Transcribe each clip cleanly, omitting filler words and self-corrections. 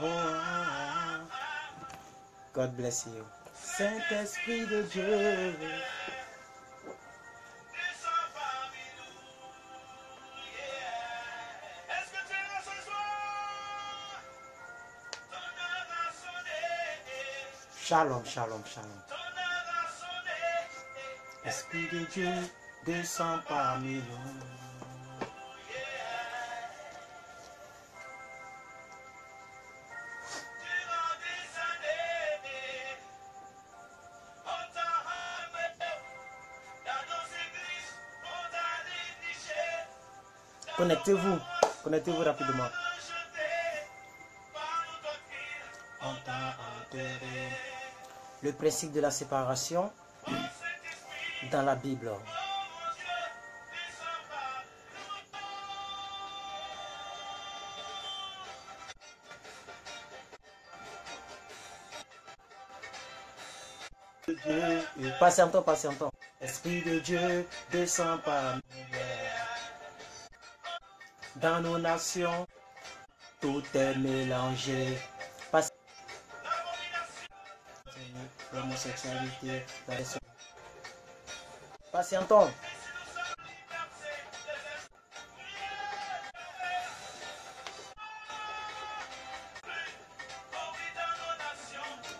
Oh, God bless you. Saint-Esprit de Dieu. Shalom, shalom, shalom. Esprit de Dieu, descend parmi nous. Connectez-vous, connectez-vous rapidement. On t'a enterré. Le principe de la séparation dans la Bible. Patientons, patientons. Esprit de Dieu, descend parmi nous. Dans nos nations, tout est mélangé. L'homosexualité, patientons.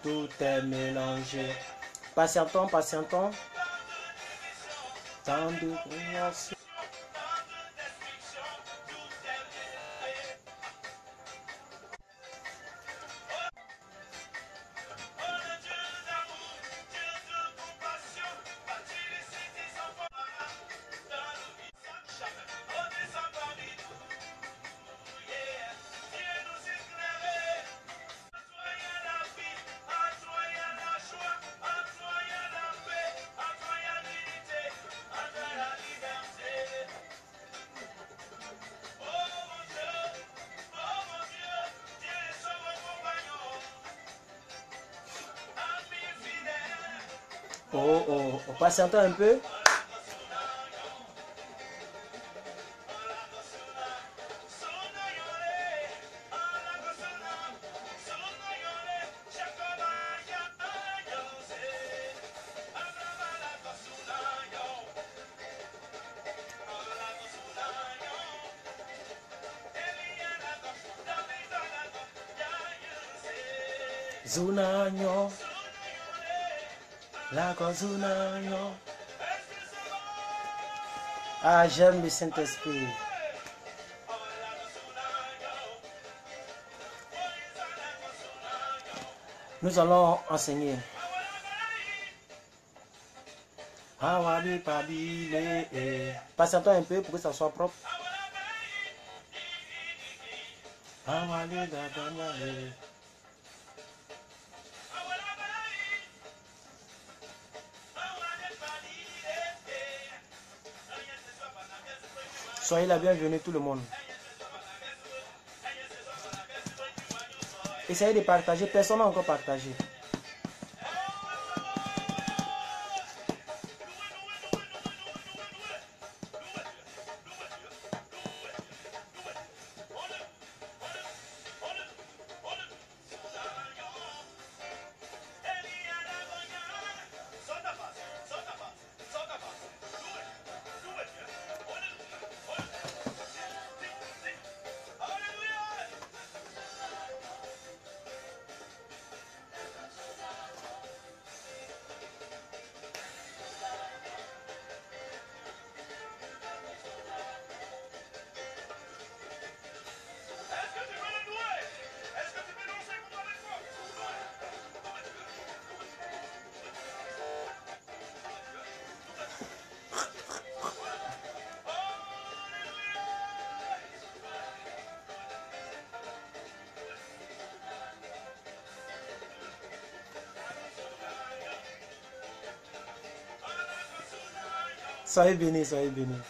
Tout est mélangé. Patientons, patientons. Tant de création. Oh, patientons un peu. Zunanyo, la Zunanyo. Ah, j'aime le Saint-Esprit. Nous allons enseigner. Patientons un peu pour que ça soit propre. Soyez la bienvenue tout le monde. Essayez de partager. Personne n'a encore partagé. Soyez bénis, soyez bénis.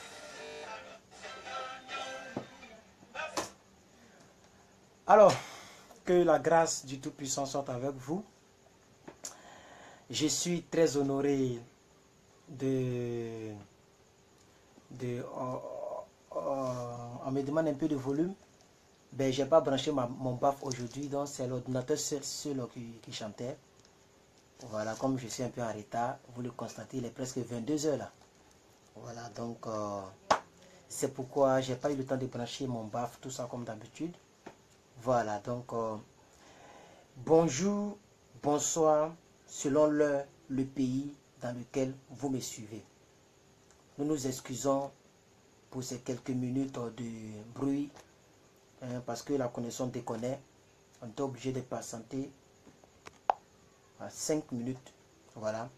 Alors, que la grâce du Tout-Puissant soit avec vous. Je suis très honoré on me demande un peu de volume. Ben, j'ai pas branché mon baf aujourd'hui, donc c'est l'ordinateur seul qui chantait. Voilà, comme je suis un peu en retard, vous le constatez, il est presque 22 h là. Voilà, donc c'est pourquoi j'ai pas eu le temps de brancher mon baf, tout ça comme d'habitude. Voilà, donc bonjour, bonsoir, selon l'heure, le pays dans lequel vous me suivez. Nous nous excusons pour ces quelques minutes de bruit, hein, parce que la connexion déconne. On est obligé de patienter à 5 minutes. Voilà.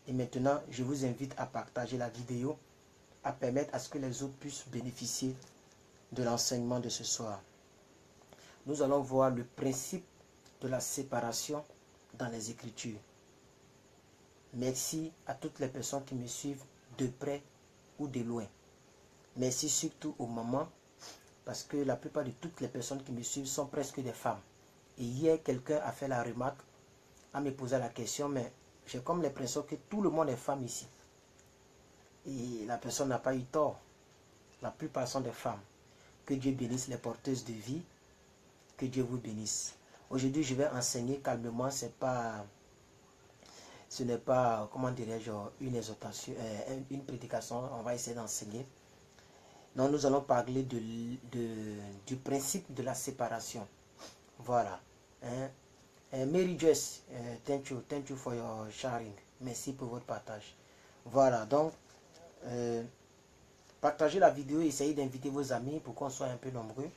Et maintenant, je vous invite à partager la vidéo, à permettre à ce que les autres puissent bénéficier de l'enseignement de ce soir. Nous allons voir le principe de la séparation dans les Écritures. Merci à toutes les personnes qui me suivent de près ou de loin. Merci surtout aux mamans, parce que la plupart de toutes les personnes qui me suivent sont presque des femmes. Et hier, quelqu'un a fait la remarque, a me posé la question, mais j'ai comme l'impression que tout le monde est femme ici. Et la personne n'a pas eu tort. La plupart sont des femmes. Que Dieu bénisse les porteuses de vie. Que Dieu vous bénisse. Aujourd'hui, je vais enseigner calmement. Ce n'est pas, comment dirais-je, une exhortation, une prédication. On va essayer d'enseigner. Donc, nous allons parler du principe de la séparation. Voilà. Hein? Mary Jess, thank you for your sharing. Merci pour votre partage. Voilà, donc, partagez la vidéo, essayez d'inviter vos amis pour qu'on soit un peu nombreux.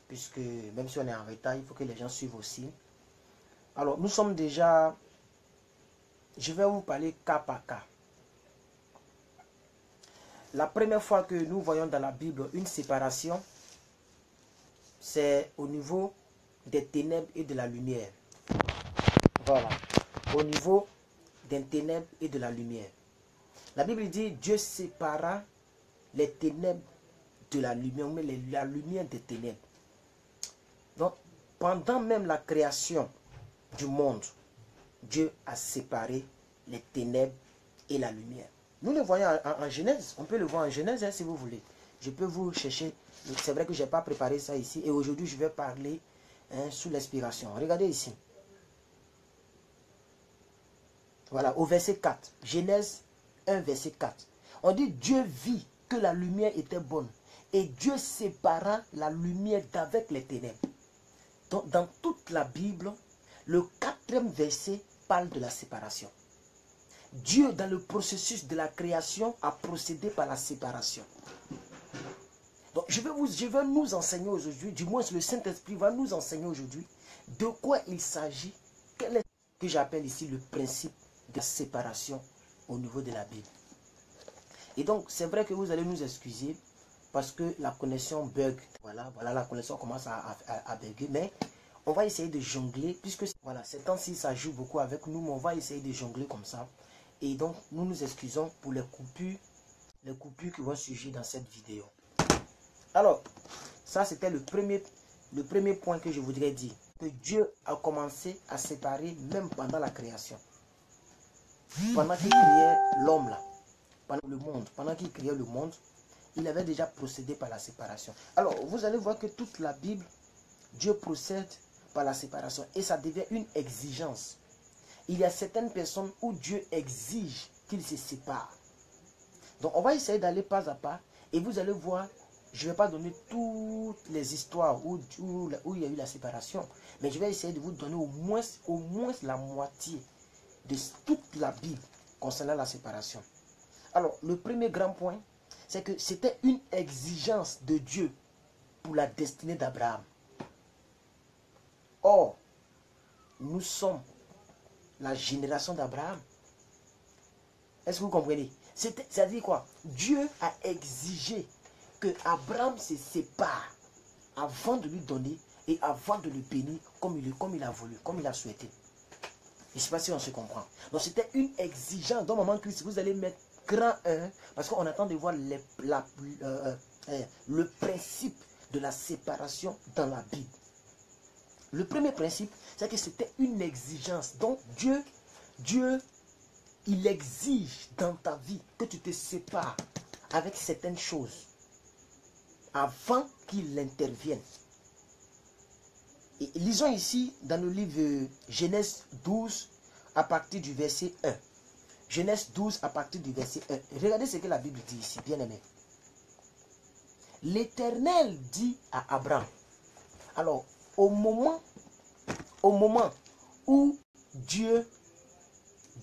Puisque même si on est en retard, il faut que les gens suivent aussi. Alors, nous sommes déjà... Je vais vous parler cas par cas. La première fois que nous voyons dans la Bible une séparation, c'est au niveau des ténèbres et de la lumière. Voilà. Au niveau des ténèbres et de la lumière. La Bible dit, Dieu sépara les ténèbres de la lumière, mais la lumière des ténèbres. Donc, pendant même la création du monde, Dieu a séparé les ténèbres et la lumière. Nous le voyons en Genèse. On peut le voir en Genèse, hein, si vous voulez. Je peux vous chercher. C'est vrai que je n'ai pas préparé ça ici. Et aujourd'hui, je vais parler, hein, sous l'inspiration. Regardez ici. Voilà, au verset 4. Genèse 1, verset 4. On dit, Dieu vit que la lumière était bonne. Et Dieu sépara la lumière d'avec les ténèbres. Donc, dans toute la Bible, le 4e verset parle de la séparation. Dieu, dans le processus de la création, a procédé par la séparation. Donc, je vais nous enseigner aujourd'hui, du moins le Saint-Esprit va nous enseigner aujourd'hui de quoi il s'agit, quel est ce que j'appelle ici le principe de la séparation au niveau de la Bible. Et donc, c'est vrai que vous allez nous excuser parce que la connexion bug. Voilà, la connexion commence à bugger, mais on va essayer de jongler, puisque voilà, ces temps-ci, ça joue beaucoup avec nous, mais on va essayer de jongler comme ça. Et donc, nous nous excusons pour les coupures qui vont surgir dans cette vidéo. Alors, ça c'était le premier point que je voudrais dire. Que Dieu a commencé à séparer même pendant la création. Pendant qu'il créait l'homme là, pendant qu'il créait le monde, il avait déjà procédé par la séparation. Alors, vous allez voir que toute la Bible, Dieu procède par la séparation. Et ça devient une exigence. Il y a certaines personnes où Dieu exige qu'ils se séparent. Donc, on va essayer d'aller pas à pas. Et vous allez voir, je ne vais pas donner toutes les histoires où il y a eu la séparation. Mais je vais essayer de vous donner au moins la moitié de toute la Bible concernant la séparation. Alors, le premier grand point, c'est que c'était une exigence de Dieu pour la destinée d'Abraham. Or, nous sommes la génération d'Abraham. Est-ce que vous comprenez? C'est-à-dire quoi? Dieu a exigé que Abraham se sépare avant de lui donner et avant de le bénir comme il a voulu, comme il a souhaité. Je ne sais pas si on se comprend. Donc c'était une exigence. Dans le moment Christ, vous allez mettre grand 1 parce qu'on attend de voir le principe de la séparation dans la Bible. Le premier principe, c'est que c'était une exigence. Donc Dieu, il exige dans ta vie que tu te sépares avec certaines choses avant qu'il intervienne. Et lisons ici dans le livre Genèse 12 à partir du verset 1. Genèse 12 à partir du verset 1. Regardez ce que la Bible dit ici, bien aimé. L'Éternel dit à Abraham. Alors, au moment où Dieu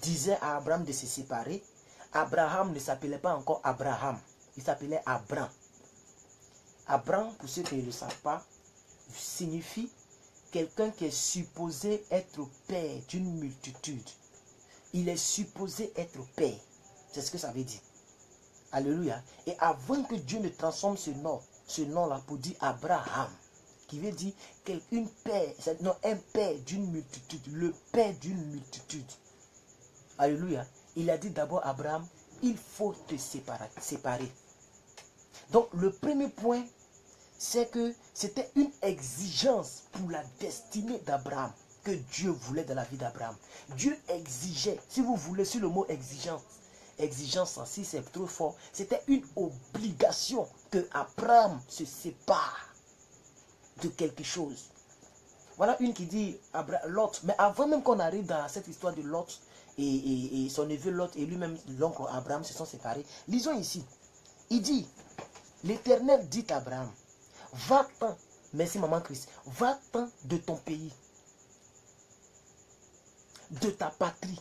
disait à Abraham de se séparer, Abraham ne s'appelait pas encore Abraham. Il s'appelait Abram. Abram, pour ceux qui ne le savent pas, signifie quelqu'un qui est supposé être père d'une multitude. Il est supposé être père. C'est ce que ça veut dire. Alléluia. Et avant que Dieu ne transforme ce nom-là pour dire Abraham, qui veut dire un père d'une multitude, le père d'une multitude. Alléluia. Il a dit d'abord à Abraham, il faut te séparer. Donc le premier point, c'est que c'était une exigence pour la destinée d'Abraham que Dieu voulait dans la vie d'Abraham. Dieu exigeait, si vous voulez, sur le mot exigence, si c'est trop fort, c'était une obligation que Abraham se sépare de quelque chose. Voilà une qui dit Lot. Mais avant même qu'on arrive dans cette histoire de Lot et son neveu Lot et lui-même l'oncle Abraham se sont séparés, lisons ici. Il dit, l'Éternel dit à Abraham, va-t'en, merci maman Christ, va-t'en de ton pays, de ta patrie,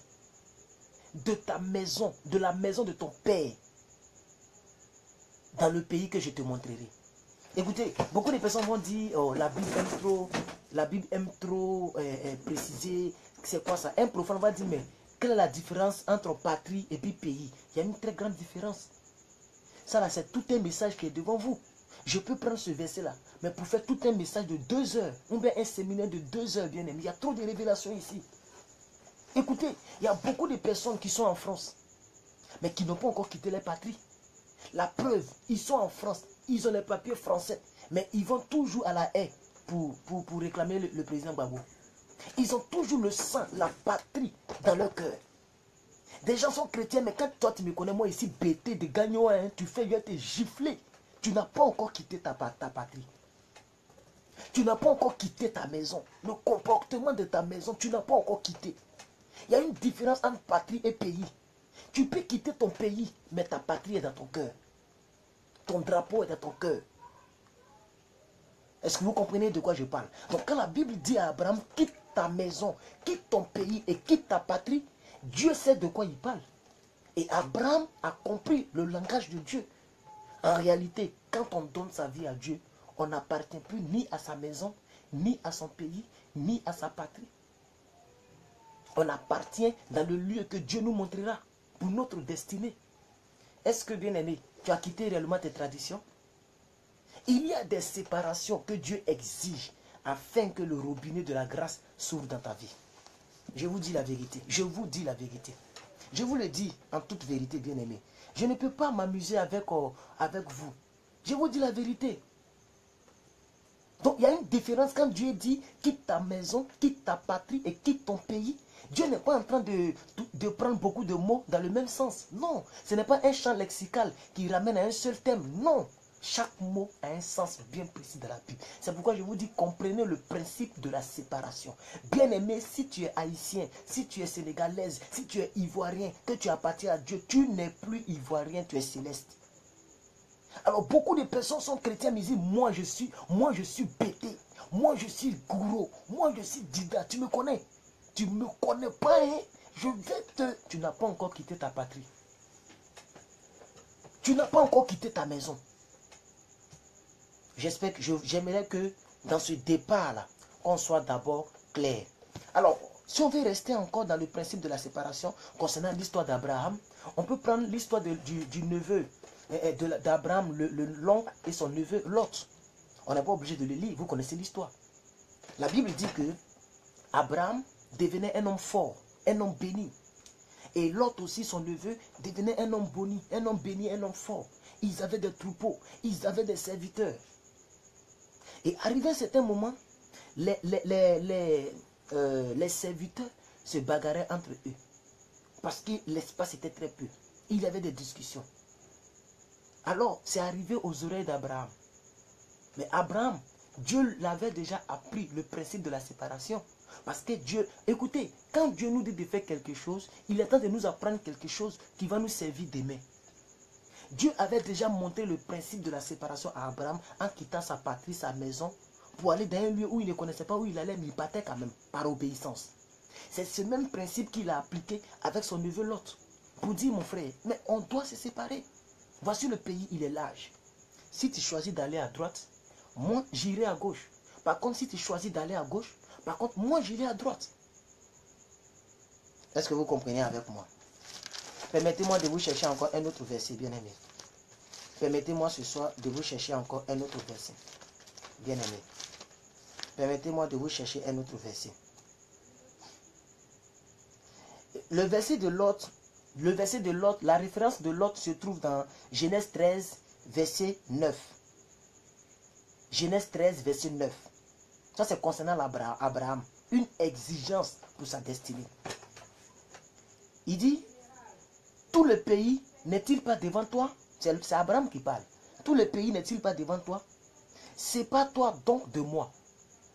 de ta maison, de la maison de ton père, dans le pays que je te montrerai. Écoutez, beaucoup de personnes vont dire, oh, la Bible aime trop préciser, c'est quoi ça? Un profane va dire, mais quelle est la différence entre patrie et puis pays? Il y a une très grande différence. Ça là, c'est tout un message qui est devant vous. Je peux prendre ce verset-là, mais pour faire tout un message de 2 heures, ou bien un séminaire de 2 heures, bien aimé, il y a trop de révélations ici. Écoutez, il y a beaucoup de personnes qui sont en France, mais qui n'ont pas encore quitté leur patrie. La preuve, ils sont en France, ils ont les papiers français, mais ils vont toujours à la haie pour réclamer le président Gbagbo. Ils ont toujours le sang, la patrie dans leur cœur. Des gens sont chrétiens, mais quand toi tu me connais, moi ici, bêté de gagnant, hein, tu fais te gifler. Tu n'as pas encore quitté ta patrie. Tu n'as pas encore quitté ta maison. Le comportement de ta maison, tu n'as pas encore quitté. Il y a une différence entre patrie et pays. Tu peux quitter ton pays, mais ta patrie est dans ton cœur. Ton drapeau est dans ton cœur. Est-ce que vous comprenez de quoi je parle? Donc quand la Bible dit à Abraham, quitte ta maison, quitte ton pays et quitte ta patrie, Dieu sait de quoi il parle. Et Abraham a compris le langage de Dieu. En réalité, quand on donne sa vie à Dieu, on n'appartient plus ni à sa maison, ni à son pays, ni à sa patrie. On appartient dans le lieu que Dieu nous montrera pour notre destinée. Est-ce que, bien aimé, tu as quitté réellement tes traditions? Il y a des séparations que Dieu exige afin que le robinet de la grâce s'ouvre dans ta vie. Je vous dis la vérité. Je vous dis la vérité. Je vous le dis en toute vérité, bien aimé. Je ne peux pas m'amuser avec vous. Je vous dis la vérité. Donc il y a une différence quand Dieu dit quitte ta maison, quitte ta patrie et quitte ton pays. Dieu n'est pas en train de prendre beaucoup de mots dans le même sens. Non, ce n'est pas un champ lexical qui ramène à un seul thème. Non, chaque mot a un sens bien précis dans la Bible. C'est pourquoi je vous dis, comprenez le principe de la séparation. Bien aimé, si tu es haïtien, si tu es sénégalaise, si tu es ivoirien, que tu appartiens à Dieu, tu n'es plus ivoirien, tu es céleste. Alors beaucoup de personnes sont chrétiens, mais ils disent, moi je suis bêté, moi je suis gourou, moi je suis dida, tu me connais. Tu ne me connais pas, hein? Tu n'as pas encore quitté ta patrie. Tu n'as pas encore quitté ta maison. J'aimerais que dans ce départ-là, on soit d'abord clair. Alors, si on veut rester encore dans le principe de la séparation concernant l'histoire d'Abraham, on peut prendre l'histoire du neveu d'Abraham, l'oncle et son neveu Lot. On n'est pas obligé de le lire, vous connaissez l'histoire. La Bible dit que Abraham devenait un homme fort, un homme béni. Et Lot aussi, son neveu, devenait un homme béni, un homme fort. Ils avaient des troupeaux, ils avaient des serviteurs. Et arrivé à un certain moment, les serviteurs se bagarraient entre eux. Parce que l'espace était très peu. Il y avait des discussions. Alors, c'est arrivé aux oreilles d'Abraham. Mais Abraham, Dieu l'avait déjà appris, le principe de la séparation. Parce que Dieu, écoutez, quand Dieu nous dit de faire quelque chose, il est en train de nous apprendre quelque chose qui va nous servir demain. Dieu avait déjà montré le principe de la séparation à Abraham en quittant sa patrie, sa maison, pour aller dans un lieu où il ne connaissait pas où il allait, mais il partait quand même, par obéissance. C'est ce même principe qu'il a appliqué avec son neveu Lot. Pour dire, mon frère, mais on doit se séparer. Voici le pays, il est large. Si tu choisis d'aller à droite, moi j'irai à gauche. Par contre, si tu choisis d'aller à gauche, par contre, moi j'irai à droite. Est-ce que vous comprenez avec moi? Permettez-moi de vous chercher encore un autre verset, bien-aimé. Permettez-moi ce soir de vous chercher encore un autre verset. Bien-aimé. Permettez-moi de vous chercher un autre verset. Le verset de Lot, la référence de Lot se trouve dans Genèse 13, verset 9. Genèse 13, verset 9. Ça, c'est concernant Abraham. Une exigence pour sa destinée. Il dit, tout le pays n'est-il pas devant toi? C'est Abraham qui parle. Tout le pays n'est-il pas devant toi? Sépare-toi donc de moi.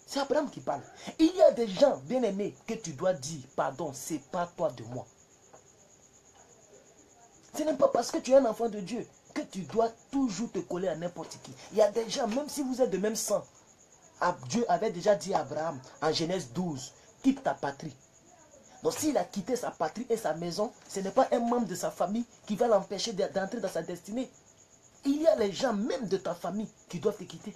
C'est Abraham qui parle. Il y a des gens, bien-aimés, que tu dois dire, pardon, sépare-toi de moi. Ce n'est pas parce que tu es un enfant de Dieu que tu dois toujours te coller à n'importe qui. Il y a des gens, même si vous êtes de même sang, Dieu avait déjà dit à Abraham, en Genèse 12, quitte ta patrie. Donc s'il a quitté sa patrie et sa maison, ce n'est pas un membre de sa famille qui va l'empêcher d'entrer dans sa destinée. Il y a les gens même de ta famille qui doivent te quitter.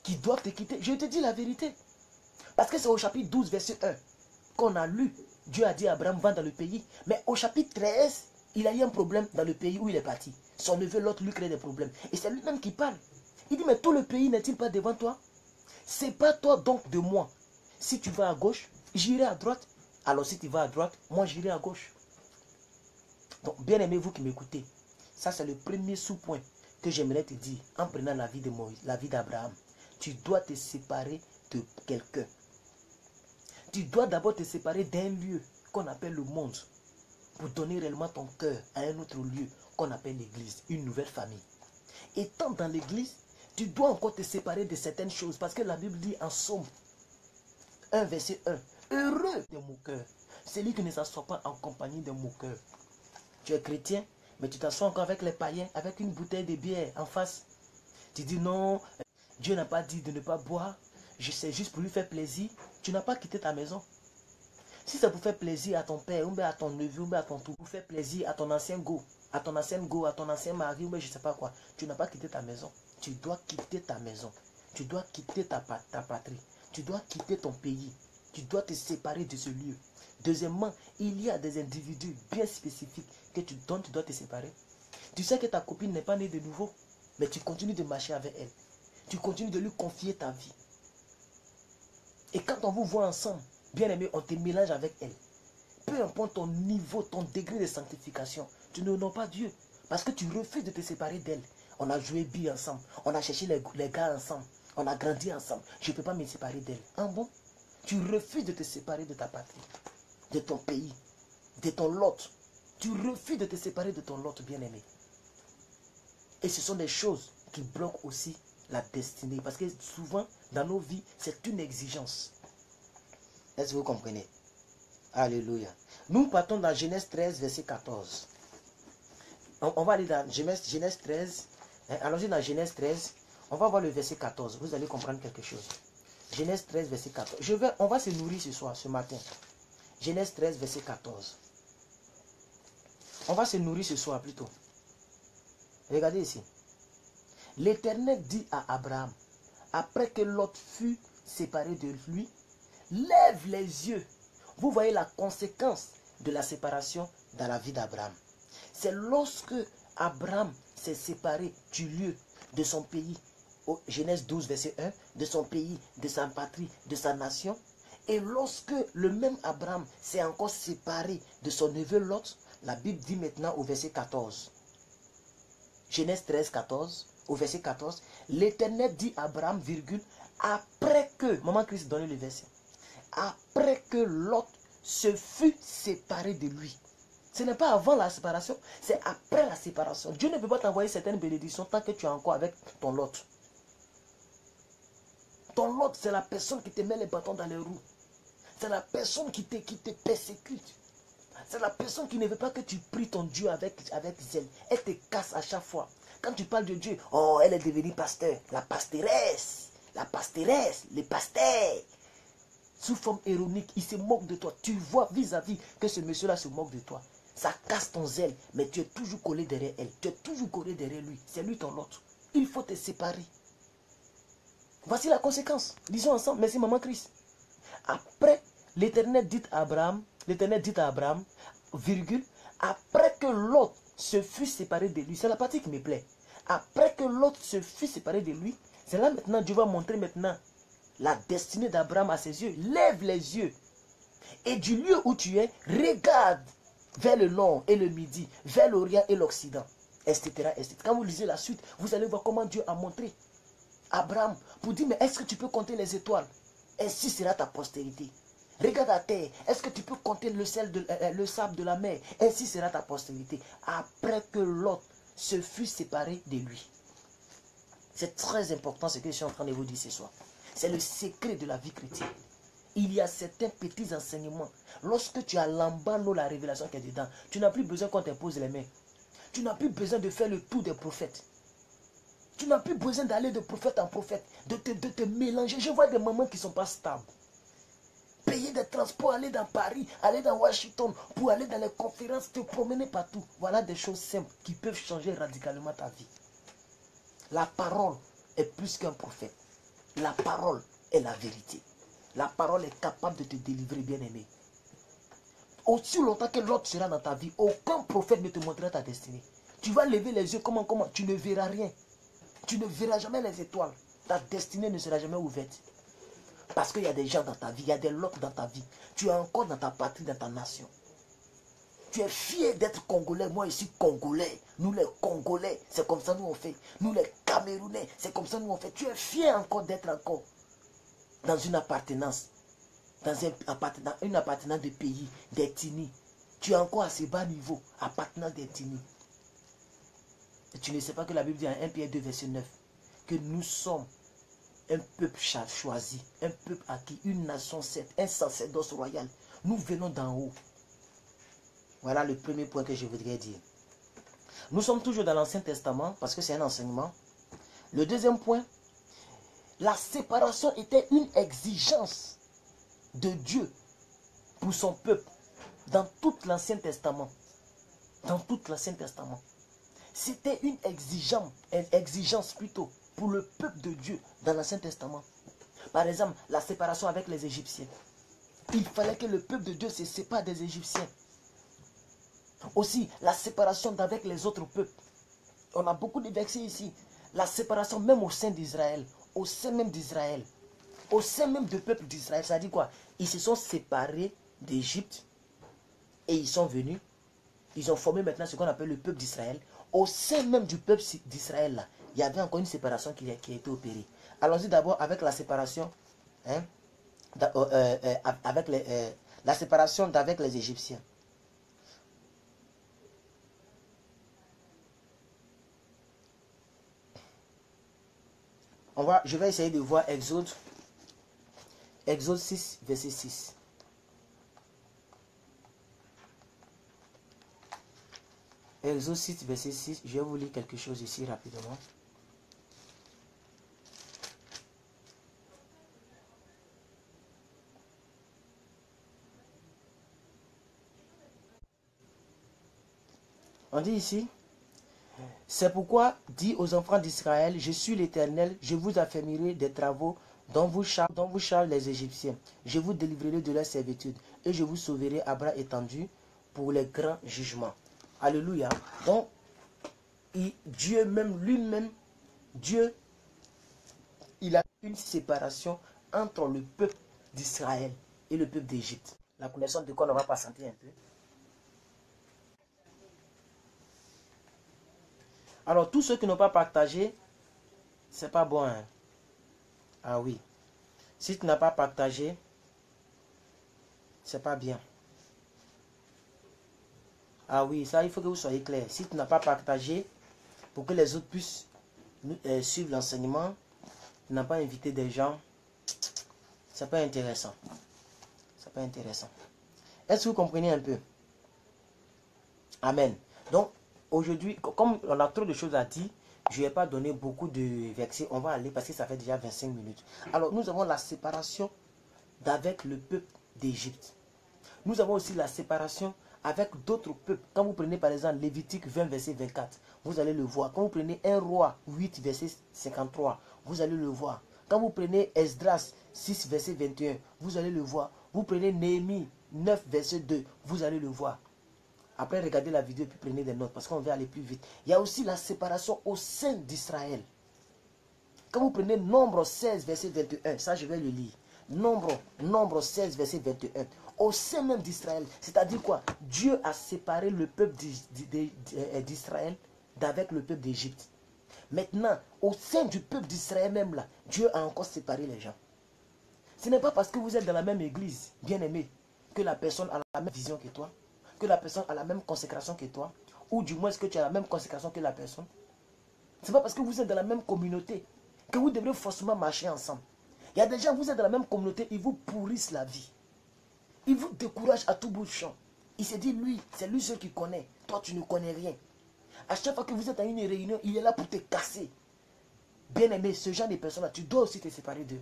Qui doivent te quitter. Je te dis la vérité. Parce que c'est au chapitre 12, verset 1 qu'on a lu. Dieu a dit à Abraham, va dans le pays. Mais au chapitre 13, il a eu un problème dans le pays où il est parti. Son neveu, l'autre, lui crée des problèmes. Et c'est lui-même qui parle. Il dit, mais tout le pays n'est-il pas devant toi? Sépare-toi donc de moi. Si tu vas à gauche, j'irai à droite. Alors si tu vas à droite, moi j'irai à gauche. Donc, bien aimé vous qui m'écoutez, ça c'est le premier sous-point que j'aimerais te dire en prenant la vie de Moïse, la vie d'Abraham. Tu dois te séparer de quelqu'un. Tu dois d'abord te séparer d'un lieu qu'on appelle le monde pour donner réellement ton cœur à un autre lieu qu'on appelle l'église, une nouvelle famille. Étant dans l'église, tu dois encore te séparer de certaines choses parce que la Bible dit en Somme 1, verset 1, heureux des moqueurs, celui qui ne s'assoit pas en compagnie des moqueurs. Tu es chrétien, mais tu t'assois encore avec les païens, avec une bouteille de bière en face. Tu dis non, Dieu n'a pas dit de ne pas boire, c'est juste pour lui faire plaisir. Tu n'as pas quitté ta maison. Si c'est pour faire plaisir à ton père, ou bien à ton neveu, ou bien à ton tout, pour faire plaisir à ton ancien go, à ton ancienne go, à ton ancien mari, ou bien je ne sais pas quoi, tu n'as pas quitté ta maison. Tu dois quitter ta maison. Tu dois quitter ta patrie. Tu dois quitter ton pays. Tu dois te séparer de ce lieu. Deuxièmement, il y a des individus bien spécifiques dont tu dois te séparer. Tu sais que ta copine n'est pas née de nouveau, mais tu continues de marcher avec elle. Tu continues de lui confier ta vie. Et quand on vous voit ensemble, bien aimé, on te mélange avec elle. Peu importe ton niveau, ton degré de sanctification, tu n'honores pas Dieu. Parce que tu refuses de te séparer d'elle. On a joué billes ensemble. On a cherché les gars ensemble. On a grandi ensemble. Je ne peux pas me séparer d'elle. Ah bon? Tu refuses de te séparer de ta patrie, de ton pays, de ton lot. Tu refuses de te séparer de ton lot, bien aimé. Et ce sont des choses qui bloquent aussi la destinée. Parce que souvent, dans nos vies, c'est une exigence. Est-ce que vous comprenez? Alléluia. Nous partons dans Genèse 13, verset 14. On va aller dans Genèse 13. Allons-y dans Genèse 13. On va voir le verset 14. Vous allez comprendre quelque chose. Genèse 13, verset 14. On va se nourrir ce soir, ce matin. Genèse 13, verset 14. On va se nourrir ce soir plutôt. Regardez ici. L'Éternel dit à Abraham, après que Lot fut séparé de lui, lève les yeux. Vous voyez la conséquence de la séparation dans la vie d'Abraham. C'est lorsque Abraham s'est séparé du lieu, de son pays, au Genèse 12, verset 1, de son pays, de sa patrie, de sa nation. Et lorsque le même Abraham s'est encore séparé de son neveu Lot, la Bible dit maintenant au verset 14. Genèse 13, 14, au verset 14, l'Éternel dit à Abraham, virgule, après que, maman Christ donnait le verset, après que Lot se fut séparé de lui. Ce n'est pas avant la séparation, c'est après la séparation. Dieu ne peut pas t'envoyer certaines bénédictions tant que tu es encore avec ton Lot. Ton Lot, c'est la personne qui te met les bâtons dans les roues. C'est la personne qui te persécute. C'est la personne qui ne veut pas que tu pries ton Dieu avec zèle. Elle te casse à chaque fois. Quand tu parles de Dieu, oh, elle est devenue pasteur. La pastoresse, les pasteurs. Sous forme ironique, il se moque de toi. Tu vois vis-à-vis que ce monsieur-là se moque de toi. Ça casse ton zèle, mais tu es toujours collé derrière elle. Tu es toujours collé derrière lui. C'est lui ton autre. Il faut te séparer. Voici la conséquence. Disons ensemble, merci maman Christ. Après, l'Éternel dit à Abraham, virgule, après que l'autre se fut séparé de lui, c'est la partie qui me plaît. Après que l'autre se fut séparé de lui, c'est là maintenant, Dieu va montrer maintenant la destinée d'Abraham à ses yeux. Lève les yeux. Et du lieu où tu es, regarde vers le nord et le midi, vers l'orient et l'occident, etc., etc. Quand vous lisez la suite, vous allez voir comment Dieu a montré Abraham pour dire, mais est-ce que tu peux compter les étoiles? Ainsi sera ta postérité. Regarde à terre, est-ce que tu peux compter le sable de la mer? Ainsi sera ta postérité. Après que Lot se fut séparé de lui. C'est très important ce que je suis en train de vous dire ce soir. C'est le secret de la vie chrétienne. Il y a certains petits enseignements. Lorsque tu as l'emballon, la révélation qui est dedans, tu n'as plus besoin qu'on t'impose les mains. Tu n'as plus besoin de faire le tour des prophètes. Tu n'as plus besoin d'aller de prophète en prophète, de te mélanger. Je vois des mamans qui ne sont pas stables. Payer des transports, aller dans Paris, aller dans Washington, pour aller dans les conférences, te promener partout. Voilà des choses simples qui peuvent changer radicalement ta vie. La parole est plus qu'un prophète. La parole est la vérité. La parole est capable de te délivrer, bien-aimé. Aussi longtemps que l'autre sera dans ta vie, aucun prophète ne te montrera ta destinée. Tu vas lever les yeux, comment, tu ne verras rien. Tu ne verras jamais les étoiles. Ta destinée ne sera jamais ouverte. Parce qu'il y a des gens dans ta vie, il y a des lots dans ta vie. Tu es encore dans ta patrie, dans ta nation. Tu es fier d'être Congolais. Moi, je suis Congolais. Nous, les Congolais, c'est comme ça nous on fait. Nous, les Camerounais, c'est comme ça nous on fait. Tu es fier encore d'être encore dans une appartenance. Dans une appartenance de pays, d'ethnie. Tu es encore à ce bas niveau, appartenance d'ethnie. Et tu ne sais pas que la Bible dit en 1 Pierre 2, verset 9, que nous sommes un peuple choisi, un peuple acquis, une nation sainte, un sacerdoce royal. Nous venons d'en haut. Voilà le premier point que je voudrais dire. Nous sommes toujours dans l'Ancien Testament, parce que c'est un enseignement. Le deuxième point, la séparation était une exigence de Dieu pour son peuple dans tout l'Ancien Testament. Dans tout l'Ancien Testament. C'était une exigence plutôt pour le peuple de Dieu dans l'Ancien Testament. Par exemple, la séparation avec les Égyptiens. Il fallait que le peuple de Dieu se sépare des Égyptiens. Aussi, la séparation d'avec les autres peuples. On a beaucoup de versets ici. La séparation même au sein d'Israël. Au sein même d'Israël. Au sein même du peuple d'Israël. Ça dit quoi? Ils se sont séparés d'Égypte. Et ils sont venus. Ils ont formé maintenant ce qu'on appelle le peuple d'Israël. Au sein même du peuple d'Israël, il y avait encore une séparation qui a été opérée. Allons-y d'abord avec la séparation, la séparation d'avec les Égyptiens. Je vais essayer de voir Exode 6, verset 6. Exode 6, verset 6, je vais vous lire quelque chose ici rapidement. On dit ici, c'est pourquoi dit aux enfants d'Israël, je suis l'Éternel, je vous affermirai des travaux dont vous chargent les Égyptiens. Je vous délivrerai de leur servitude et je vous sauverai à bras étendus pour les grands jugements. Alléluia. Donc, Dieu même, lui-même, Dieu, il a une séparation entre le peuple d'Israël et le peuple d'Égypte. La connaissance de quoi on va patienter un peu. Alors, tous ceux qui n'ont pas partagé, c'est pas bon. Hein? Ah oui. Si tu n'as pas partagé, c'est pas bien. Ah oui, ça, il faut que vous soyez clair. Si tu n'as pas partagé, pour que les autres puissent suivre l'enseignement, tu n'as pas invité des gens, C'est pas intéressant. C'est pas intéressant. Est-ce que vous comprenez un peu? Amen. Donc, aujourd'hui, comme on a trop de choses à dire, je ne vais pas donner beaucoup de versets. On va aller parce que ça fait déjà 25 minutes. Alors, nous avons la séparation d'avec le peuple d'Égypte. Nous avons aussi la séparation avec d'autres peuples. Quand vous prenez par exemple Lévitique 20, verset 24, vous allez le voir. Quand vous prenez 1 roi 8, verset 53, vous allez le voir. Quand vous prenez Esdras 6, verset 21, vous allez le voir. Vous prenez Néhémie 9, verset 2, vous allez le voir. Après, regardez la vidéo et puis prenez des notes parce qu'on va aller plus vite. Il y a aussi la séparation au sein d'Israël. Quand vous prenez Nombre 16, verset 21, ça je vais le lire. Nombre 16, verset 21. Au sein même d'Israël, c'est-à-dire quoi? Dieu a séparé le peuple d'Israël d'avec le peuple d'Égypte. Maintenant, au sein du peuple d'Israël même là, Dieu a encore séparé les gens. Ce n'est pas parce que vous êtes dans la même église, bien aimé, que la personne a la même vision que toi, que la personne a la même consécration que toi, ou du moins que tu as la même consécration que la personne. Ce n'est pas parce que vous êtes dans la même communauté que vous devrez forcément marcher ensemble. Il y a des gens, vous êtes dans la même communauté, ils vous pourrissent la vie. Ils vous découragent à tout bout de champ. Il se dit, lui, c'est lui seul qui connaît. Toi, tu ne connais rien. À chaque fois que vous êtes à une réunion, il est là pour te casser. Bien aimé, ce genre de personnes-là, tu dois aussi te séparer d'eux.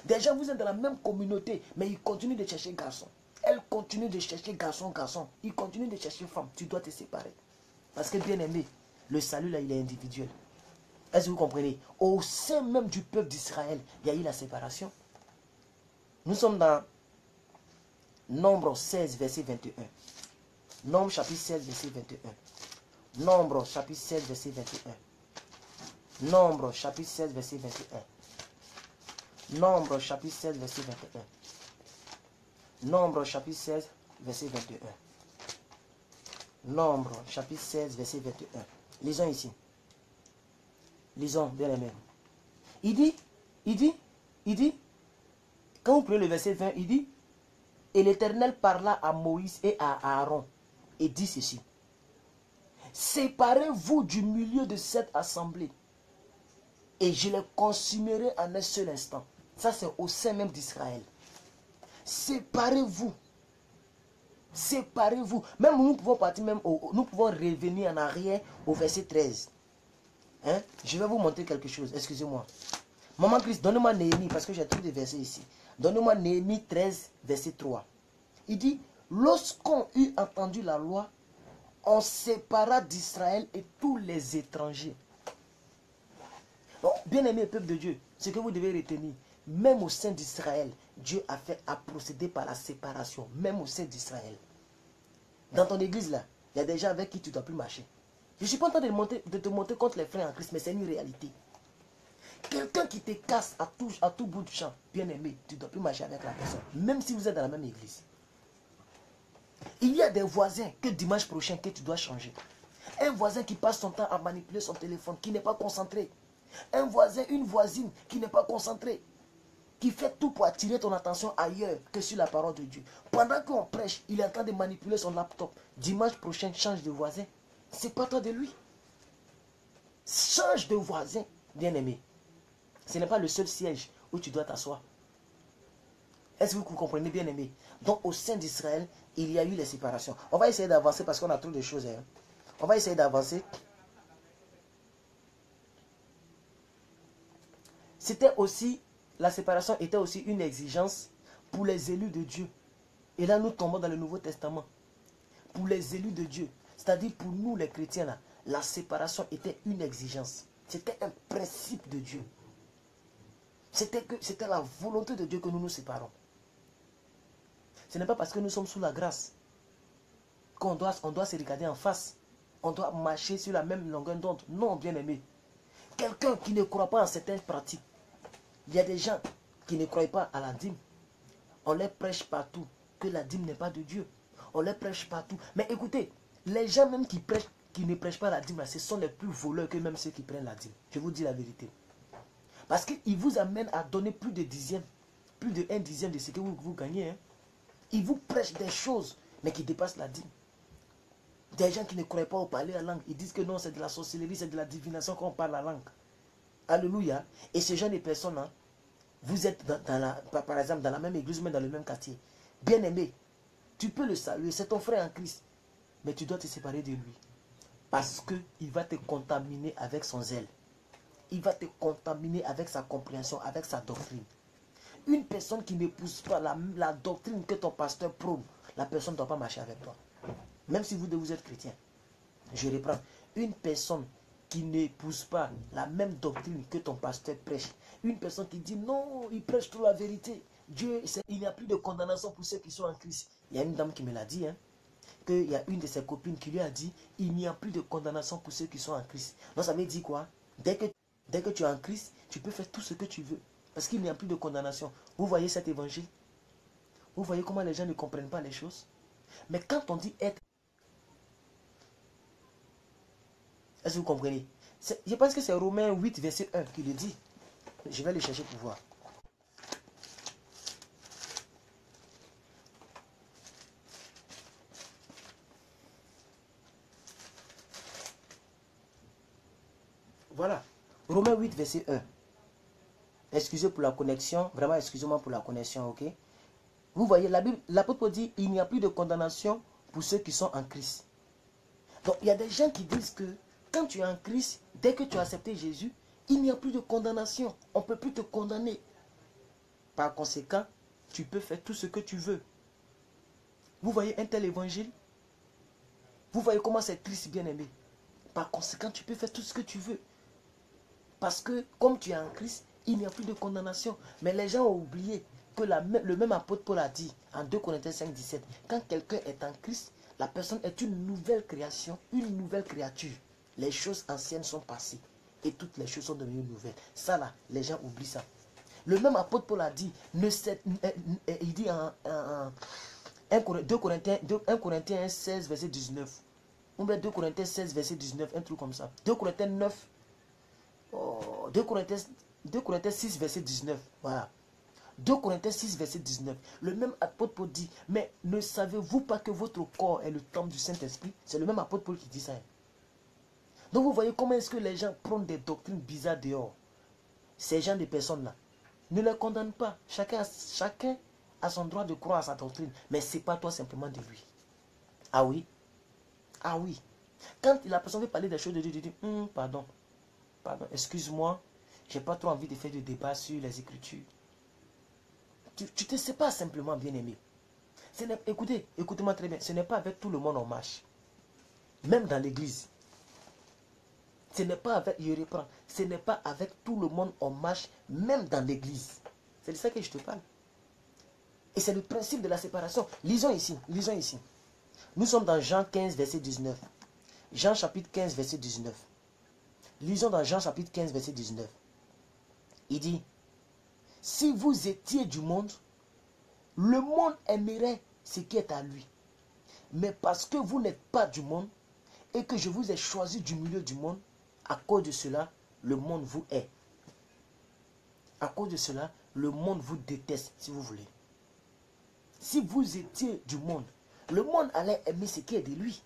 Des gens, vous êtes dans la même communauté, mais ils continuent de chercher garçon. Elle continue de chercher garçon. Ils continuent de chercher femme. Tu dois te séparer. Parce que bien aimé, le salut là, il est individuel. Est-ce que vous comprenez? Au sein même du peuple d'Israël, il y a eu la séparation. Nous sommes dans Nombre 16, verset 21. Nombre chapitre 16, verset 21. Nombre chapitre 16, verset 21. Nombre chapitre 16, verset 21. Nombre chapitre 16, verset 21. Nombre chapitre 16, verset 21. Nombre chapitre 16, verset 21. Lisons ici. Lisons, bien aimé. Il dit, quand vous prenez le verset 20, il dit, et l'Éternel parla à Moïse et à Aaron, et dit ceci. Séparez-vous du milieu de cette assemblée, et je les consumerai en un seul instant. Ça, c'est au sein même d'Israël. Séparez-vous. Séparez-vous. Même nous pouvons partir, nous pouvons revenir en arrière au verset 13. Hein? Je vais vous montrer quelque chose. Excusez-moi. Maman Christ, donnez-moi Néhémie, parce que j'ai tous des versets ici. Donnez-moi Néhémie 13, verset 3. Il dit, lorsqu'on eut entendu la loi, on sépara d'Israël et tous les étrangers. Donc, bien aimé peuple de Dieu, ce que vous devez retenir, même au sein d'Israël, Dieu a procédé par la séparation, même au sein d'Israël. Dans ton église là, il y a des gens avec qui tu ne dois plus marcher. Je ne suis pas en train de te monter contre les frères en Christ, mais c'est une réalité. Quelqu'un qui te casse à tout bout de champ, bien aimé, tu ne dois plus marcher avec la personne, même si vous êtes dans la même église. Il y a des voisins que dimanche prochain que tu dois changer. Un voisin qui passe son temps à manipuler son téléphone, qui n'est pas concentré. Un voisin, une voisine qui n'est pas concentrée. Qui fait tout pour attirer ton attention ailleurs que sur la parole de Dieu. Pendant qu'on prêche, il est en train de manipuler son laptop. Dimanche prochain, change de voisin. C'est pas toi de lui. Change de voisin, bien-aimé. Ce n'est pas le seul siège où tu dois t'asseoir. Est-ce que vous comprenez, bien-aimé? Donc, au sein d'Israël, il y a eu les séparations. On va essayer d'avancer parce qu'on a trop de choses. Hein. On va essayer d'avancer. C'était aussi, la séparation était aussi une exigence pour les élus de Dieu. Et là, nous tombons dans le Nouveau Testament. Pour les élus de Dieu, c'est-à-dire pour nous les chrétiens, là, la séparation était une exigence. C'était un principe de Dieu. C'était la volonté de Dieu que nous nous séparons. Ce n'est pas parce que nous sommes sous la grâce qu'on doit se regarder en face. On doit marcher sur la même longueur d'onde. Non, bien-aimé. Quelqu'un qui ne croit pas en certaines pratiques. Il y a des gens qui ne croient pas à la dîme. On les prêche partout que la dîme n'est pas de Dieu. On les prêche partout. Mais écoutez, les gens même qui ne prêchent pas la dîme, là, ce sont les plus voleurs que même ceux qui prennent la dîme. Je vous dis la vérité. Parce qu'ils vous amènent à donner plus de 1/10, plus de 1/10 de ce que vous gagnez. Hein. Ils vous prêchent des choses, mais qui dépassent la dîme. Des gens qui ne croient pas au parler la langue, ils disent que non, c'est de la sorcellerie, c'est de la divination qu'on parle la langue. Alléluia. Et ce genre de personnes, hein, Vous êtes par exemple dans la même église, mais dans le même quartier. Bien-aimé, tu peux le saluer, c'est ton frère en Christ. Mais tu dois te séparer de lui. Parce qu'il va te contaminer avec son zèle. Il va te contaminer avec sa compréhension, avec sa doctrine. Une personne qui n'épouse pas la doctrine que ton pasteur prône, la personne ne doit pas marcher avec toi. Même si vous êtes chrétien. Je reprends. Une personne qui n'épouse pas la même doctrine que ton pasteur prêche. Une personne qui dit non, il prêche toute la vérité. Dieu, il n'y a plus de condamnation pour ceux qui sont en Christ. Il y a une dame qui me l'a dit, qu'il y a une de ses copines qui lui a dit, il n'y a plus de condamnation pour ceux qui sont en Christ. Donc ça veut dire quoi? Dès que tu es en Christ, tu peux faire tout ce que tu veux. Parce qu'il n'y a plus de condamnation. Vous voyez cet évangile? Vous voyez comment les gens ne comprennent pas les choses? Mais quand on dit être... Est-ce que vous comprenez? Je pense que c'est Romains 8, verset 1 qui le dit. Je vais le chercher pour voir. Voilà. Romains 8, verset 1. Excusez pour la connexion. Vraiment, excusez-moi pour la connexion, ok? Vous voyez, la Bible, l'apôtre dit, il n'y a plus de condamnation pour ceux qui sont en Christ. Donc, il y a des gens qui disent que quand tu es en Christ, dès que tu as accepté Jésus, il n'y a plus de condamnation. On ne peut plus te condamner. Par conséquent, tu peux faire tout ce que tu veux. Vous voyez un tel évangile? Vous voyez comment c'est triste, bien-aimé? Par conséquent, tu peux faire tout ce que tu veux. Parce que, comme tu es en Christ, il n'y a plus de condamnation. Mais les gens ont oublié que le même apôtre Paul a dit en 2 Corinthiens 5, 17, quand quelqu'un est en Christ, la personne est une nouvelle création, une nouvelle créature. Les choses anciennes sont passées et toutes les choses sont devenues nouvelles. Ça là, les gens oublient ça. Le même apôtre Paul a dit, il dit en 1 Corinthiens 16, verset 19. Ou bien 2 Corinthiens 16, verset 19, un truc comme ça. 2 Corinthiens 9, 2 Corinthiens 6, verset 19. Voilà. 2 Corinthiens 6, verset 19. Le même apôtre Paul dit, mais ne savez-vous pas que votre corps est le temple du Saint-Esprit? C'est le même apôtre Paul qui dit ça. Donc vous voyez comment est-ce que les gens prennent des doctrines bizarres dehors. Ces gens de personnes-là. Ne les condamne pas. Chacun a son droit de croire à sa doctrine. Mais c'est pas toi simplement de lui. Ah oui? Ah oui. Quand la personne veut parler des choses de Dieu, il dit, pardon, excuse-moi, j'ai pas trop envie de faire de débat sur les Écritures. Tu te sépares simplement, bien-aimé. Écoutez-moi très bien, ce n'est pas avec tout le monde en marche. Même dans l'église. Ce n'est pas avec, je reprends, ce n'est pas avec tout le monde en marche, même dans l'église. C'est de ça que je te parle. Et c'est le principe de la séparation. Lisons ici. Nous sommes dans Jean 15, verset 19. Jean chapitre 15, verset 19. Lisons dans Jean chapitre 15, verset 19. Il dit, si vous étiez du monde, le monde aimerait ce qui est à lui. Mais parce que vous n'êtes pas du monde et que je vous ai choisi du milieu du monde, à cause de cela, le monde vous hait. À cause de cela, le monde vous déteste, si vous voulez. Si vous étiez du monde, le monde allait aimer ce qui est de lui.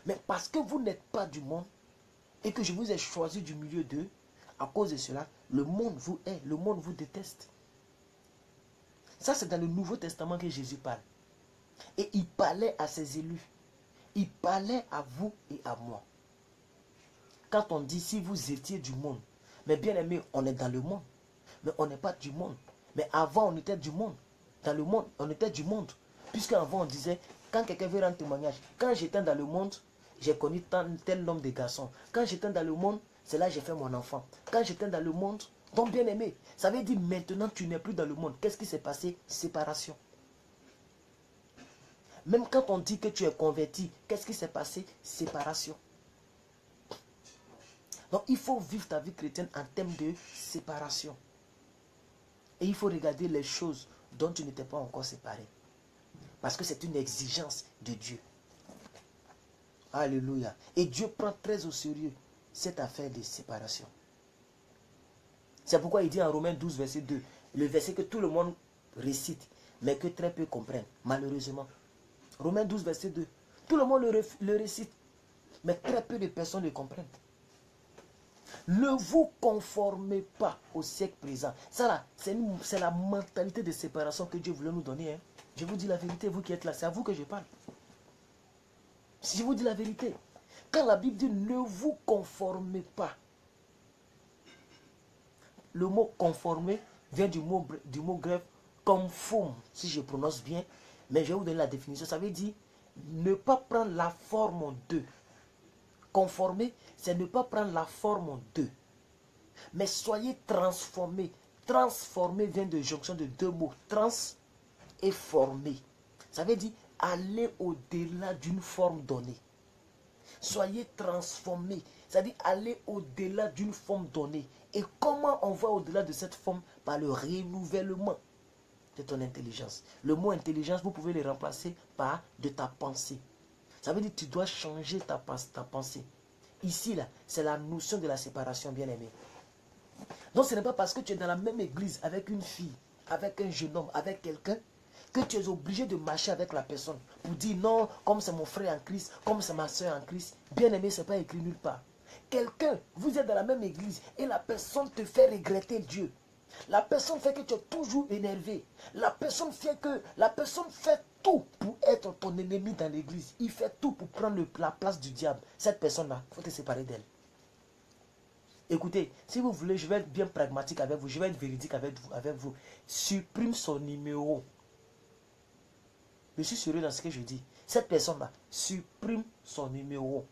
Mais parce que vous n'êtes pas du monde et que je vous ai choisi du milieu d'eux, à cause de cela, le monde vous hait, le monde vous déteste. Ça, c'est dans le Nouveau Testament que Jésus parle. Et il parlait à ses élus. Il parlait à vous et à moi. Quand on dit si vous étiez du monde, mais bien aimé, on est dans le monde. Mais on n'est pas du monde. Mais avant, on était du monde. Dans le monde, on était du monde. Puisqu'avant, on disait, quand quelqu'un veut rendre témoignage, quand j'étais dans le monde, j'ai connu tel nombre de garçons. Quand j'étais dans le monde, c'est là que j'ai fait mon enfant. Quand j'étais dans le monde, donc bien aimé, ça veut dire maintenant tu n'es plus dans le monde. Qu'est-ce qui s'est passé? Séparation. Même quand on dit que tu es converti, qu'est-ce qui s'est passé? Séparation. Donc il faut vivre ta vie chrétienne en termes de séparation. Et il faut regarder les choses dont tu n'étais pas encore séparé. Parce que c'est une exigence de Dieu. Alléluia. Et Dieu prend très au sérieux cette affaire de séparation. C'est pourquoi il dit en Romains 12, verset 2, le verset que tout le monde récite, mais que très peu comprennent, malheureusement. Romains 12, verset 2. Tout le monde le récite, mais très peu de personnes le comprennent. Ne vous conformez pas au siècle présent. Ça là, c'est la mentalité de séparation que Dieu voulait nous donner. Hein. Je vous dis la vérité, vous qui êtes là, c'est à vous que je parle. Si je vous dis la vérité, quand la Bible dit ne vous conformez pas, le mot conformer vient du mot grec conforme, si je prononce bien, mais je vais vous donner la définition. Ça veut dire ne pas prendre la forme de. Conformer, c'est ne pas prendre la forme de. Mais soyez transformés. Transformer vient de jonction de deux mots, trans et formé. Ça veut dire aller au-delà d'une forme donnée. Soyez transformés, c'est-à-dire aller au-delà d'une forme donnée. Et comment on va au-delà de cette forme? Par le renouvellement de ton intelligence. Le mot intelligence, vous pouvez le remplacer par de ta pensée. Ça veut dire que tu dois changer ta pensée. Ici, là, c'est la notion de la séparation, bien aimé. Donc, ce n'est pas parce que tu es dans la même église avec une fille, avec un jeune homme, avec quelqu'un, que tu es obligé de marcher avec la personne pour dire non, comme c'est mon frère en Christ, comme c'est ma soeur en Christ. Bien aimé, ce n'est pas écrit nulle part. Quelqu'un, vous êtes dans la même église et la personne te fait regretter Dieu. La personne fait que tu es toujours énervé. La personne fait tout pour être ton ennemi dans l'église. Il fait tout pour prendre la place du diable. Cette personne-là, il faut te séparer d'elle. Écoutez, si vous voulez, je vais être bien pragmatique avec vous. Je vais être véridique avec vous. Supprime son numéro. Je suis sérieux dans ce que je dis. Cette personne-là, supprime son numéro.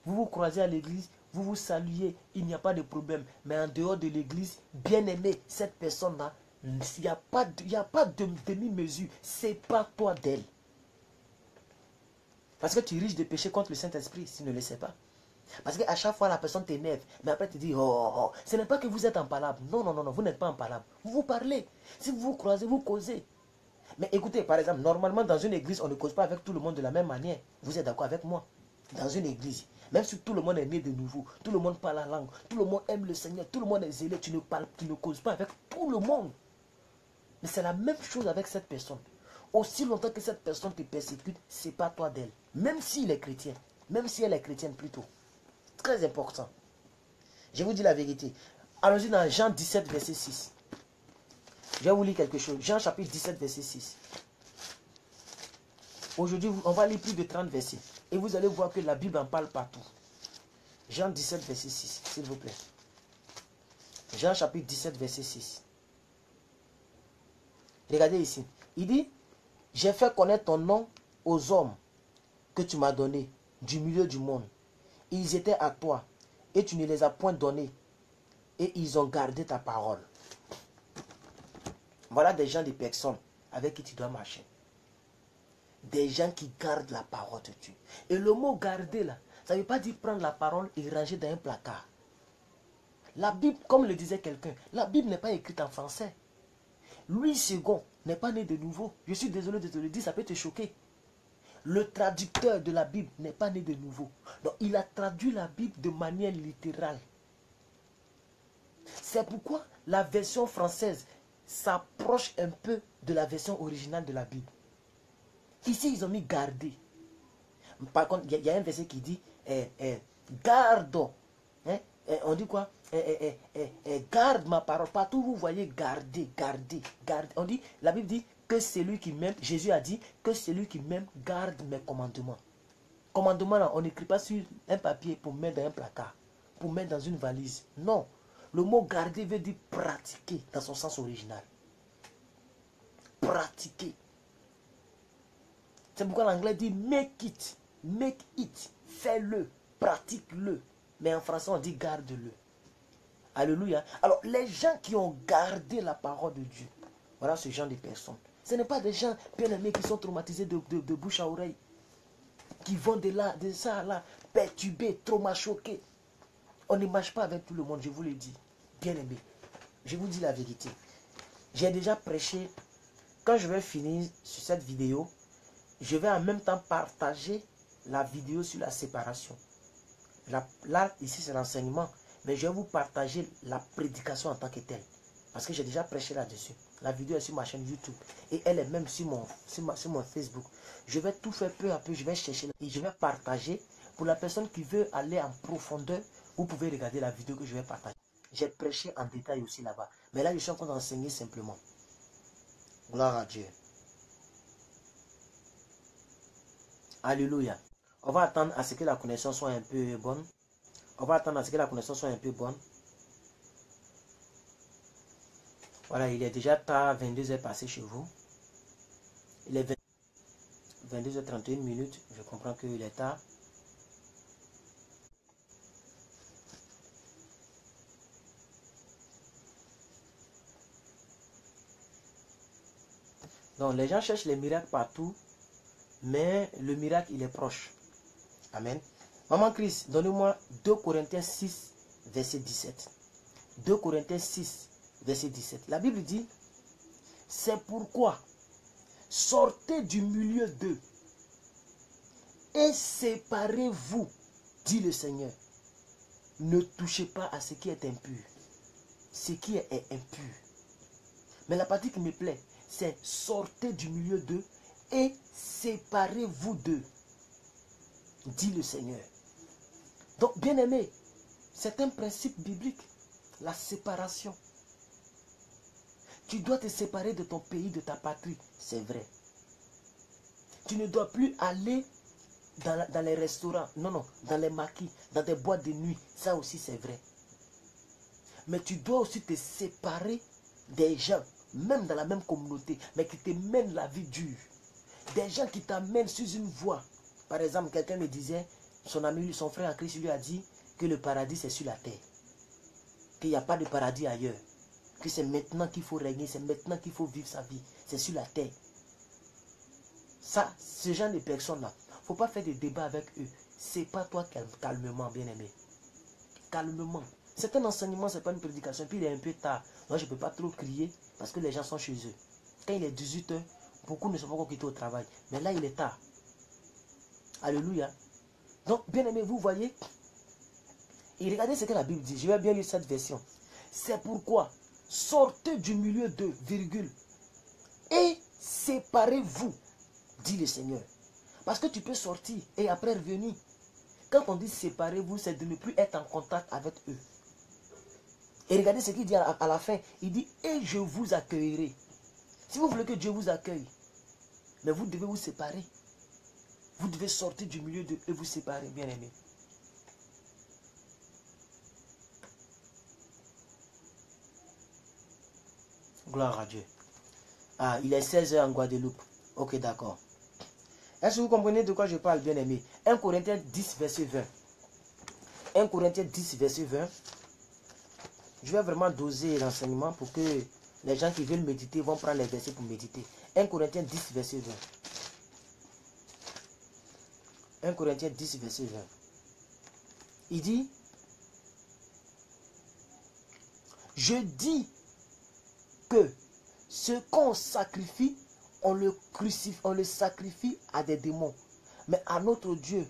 Vous vous croisez à l'église, vous vous saluez, il n'y a pas de problème. Mais en dehors de l'église, bien aimé, cette personne-là, il n'y a pas de demi-mesure. C'est pas toi d'elle. Parce que tu risques de pécher contre le Saint-Esprit, si tu ne le sais pas. Parce qu'à chaque fois, la personne t'énerve. Mais après, tu dis, oh. Ce n'est pas que vous êtes en palabre. Non, vous n'êtes pas en palabre. Vous vous parlez. Si vous vous croisez, vous causez. Mais écoutez, par exemple, normalement, dans une église, on ne cause pas avec tout le monde de la même manière. Vous êtes d'accord avec moi? Dans une église, même si tout le monde est né de nouveau, tout le monde parle la langue, tout le monde aime le Seigneur, tout le monde est zélé, tu ne causes pas avec tout le monde. Mais c'est la même chose avec cette personne. Aussi longtemps que cette personne te persécute, ce n'est pas toi d'elle. Même s'il est chrétien, même si elle est chrétienne plutôt. Très important. Je vous dis la vérité. Allons-y dans Jean 17, verset 6. Je vais vous lire quelque chose. Jean chapitre 17, verset 6. Aujourd'hui, on va lire plus de 30 versets. Et vous allez voir que la Bible en parle partout. Jean 17, verset 6, s'il vous plaît. Jean chapitre 17, verset 6. Regardez ici. Il dit, j'ai fait connaître ton nom aux hommes que tu m'as donnés du milieu du monde. Ils étaient à toi et tu ne les as point donnés. Et ils ont gardé ta parole. Voilà des gens, des personnes avec qui tu dois marcher. Des gens qui gardent la parole de Dieu. Et le mot garder là, ça ne veut pas dire prendre la parole et ranger dans un placard. La Bible, comme le disait quelqu'un, la Bible n'est pas écrite en français. Louis II n'est pas né de nouveau. Je suis désolé de te le dire, ça peut te choquer. Le traducteur de la Bible n'est pas né de nouveau. Donc il a traduit la Bible de manière littérale. C'est pourquoi la version française s'approche un peu de la version originale de la Bible. Ici, ils ont mis garder. Par contre, il y a un verset qui dit garde. Hein? On dit quoi? Garde ma parole. Partout vous voyez garder, garder, garder. On dit, la Bible dit que celui qui m'aime, Jésus a dit que celui qui m'aime garde mes commandements. Commandements, là, on n'écrit pas sur un papier pour mettre dans un placard, pour mettre dans une valise. Non. Le mot garder veut dire pratiquer dans son sens original. Pratiquer. C'est pourquoi l'anglais dit make it, fais-le, pratique-le. Mais en français, on dit garde-le. Alléluia. Alors, les gens qui ont gardé la parole de Dieu, voilà ce genre de personnes. Ce n'est pas des gens bien aimés qui sont traumatisés de bouche à oreille, qui vont de ça à là, perturbés, choqués. On ne marche pas avec tout le monde, je vous le dis. Bien aimé, je vous dis la vérité. J'ai déjà prêché. Quand je vais finir sur cette vidéo, je vais en même temps partager la vidéo sur la séparation. Là, ici, c'est l'enseignement. Mais je vais vous partager la prédication en tant que telle. Parce que j'ai déjà prêché là-dessus. La vidéo est sur ma chaîne YouTube. Et elle est même sur mon Facebook. Je vais tout faire peu à peu. Je vais chercher et je vais partager. Pour la personne qui veut aller en profondeur, Vous pouvez regarder la vidéo que je vais partager. J'ai prêché en détail aussi là-bas. Mais là, je suis en train d'enseigner simplement. Gloire à Dieu. Alléluia. On va attendre à ce que la connexion soit un peu bonne. On va attendre à ce que la connexion soit un peu bonne. Voilà, il est déjà tard, 22h passé chez vous. Il est 22h31 minutes. Je comprends qu'il est tard. Donc, les gens cherchent les miracles partout, mais le miracle, il est proche. Amen. Maman Christ, donnez-moi 2 Corinthiens 6, verset 17. 2 Corinthiens 6, verset 17. La Bible dit, c'est pourquoi sortez du milieu d'eux et séparez-vous, dit le Seigneur. Ne touchez pas à ce qui est impur. Ce qui est impur. Mais la partie qui me plaît, c'est sortez du milieu d'eux et séparez-vous d'eux, dit le Seigneur. Donc, bien aimé, c'est un principe biblique, la séparation. Tu dois te séparer de ton pays, de ta patrie, c'est vrai. Tu ne dois plus aller dans les restaurants, non, non, dans les maquis, dans des boîtes de nuit, ça aussi c'est vrai. Mais tu dois aussi te séparer des gens, même dans la même communauté, mais qui te mènent la vie dure. Des gens qui t'amènent sur une voie. Par exemple, quelqu'un me disait, son ami, son frère en Christ lui a dit que le paradis c'est sur la terre. Qu'il n'y a pas de paradis ailleurs. Que c'est maintenant qu'il faut régner, c'est maintenant qu'il faut vivre sa vie. C'est sur la terre. Ça, ce genre de personnes-là, il ne faut pas faire des débats avec eux. Sépare-toi calmement, bien-aimé. Calmement. C'est un enseignement, ce n'est pas une prédication. Puis il est un peu tard. Moi, je ne peux pas trop crier parce que les gens sont chez eux. Quand il est 18 h, beaucoup ne sont pas encore quittés au travail. Mais là, il est tard. Alléluia. Donc, bien-aimé, vous voyez. Et regardez ce que la Bible dit. Je vais bien lire cette version. C'est pourquoi, sortez du milieu d'eux, virgule, et séparez-vous, dit le Seigneur. Parce que tu peux sortir et après revenir. Quand on dit séparez-vous, c'est de ne plus être en contact avec eux. Et regardez ce qu'il dit à la fin. Il dit, et je vous accueillerai. Si vous voulez que Dieu vous accueille, mais vous devez vous séparer. Vous devez sortir du milieu d'eux et vous séparer, bien aimé. Gloire à Dieu. Ah, il est 16 h en Guadeloupe. Ok, d'accord. Est-ce que vous comprenez de quoi je parle, bien aimé? 1 Corinthiens 10, verset 20. 1 Corinthiens 10, verset 20. Je vais vraiment doser l'enseignement pour que les gens qui veulent méditer vont prendre les versets pour méditer. 1 Corinthiens 10, verset 20. 1 Corinthiens 10, verset 20. Il dit, je dis que ce qu'on sacrifie, on le sacrifie à des démons, mais à notre Dieu.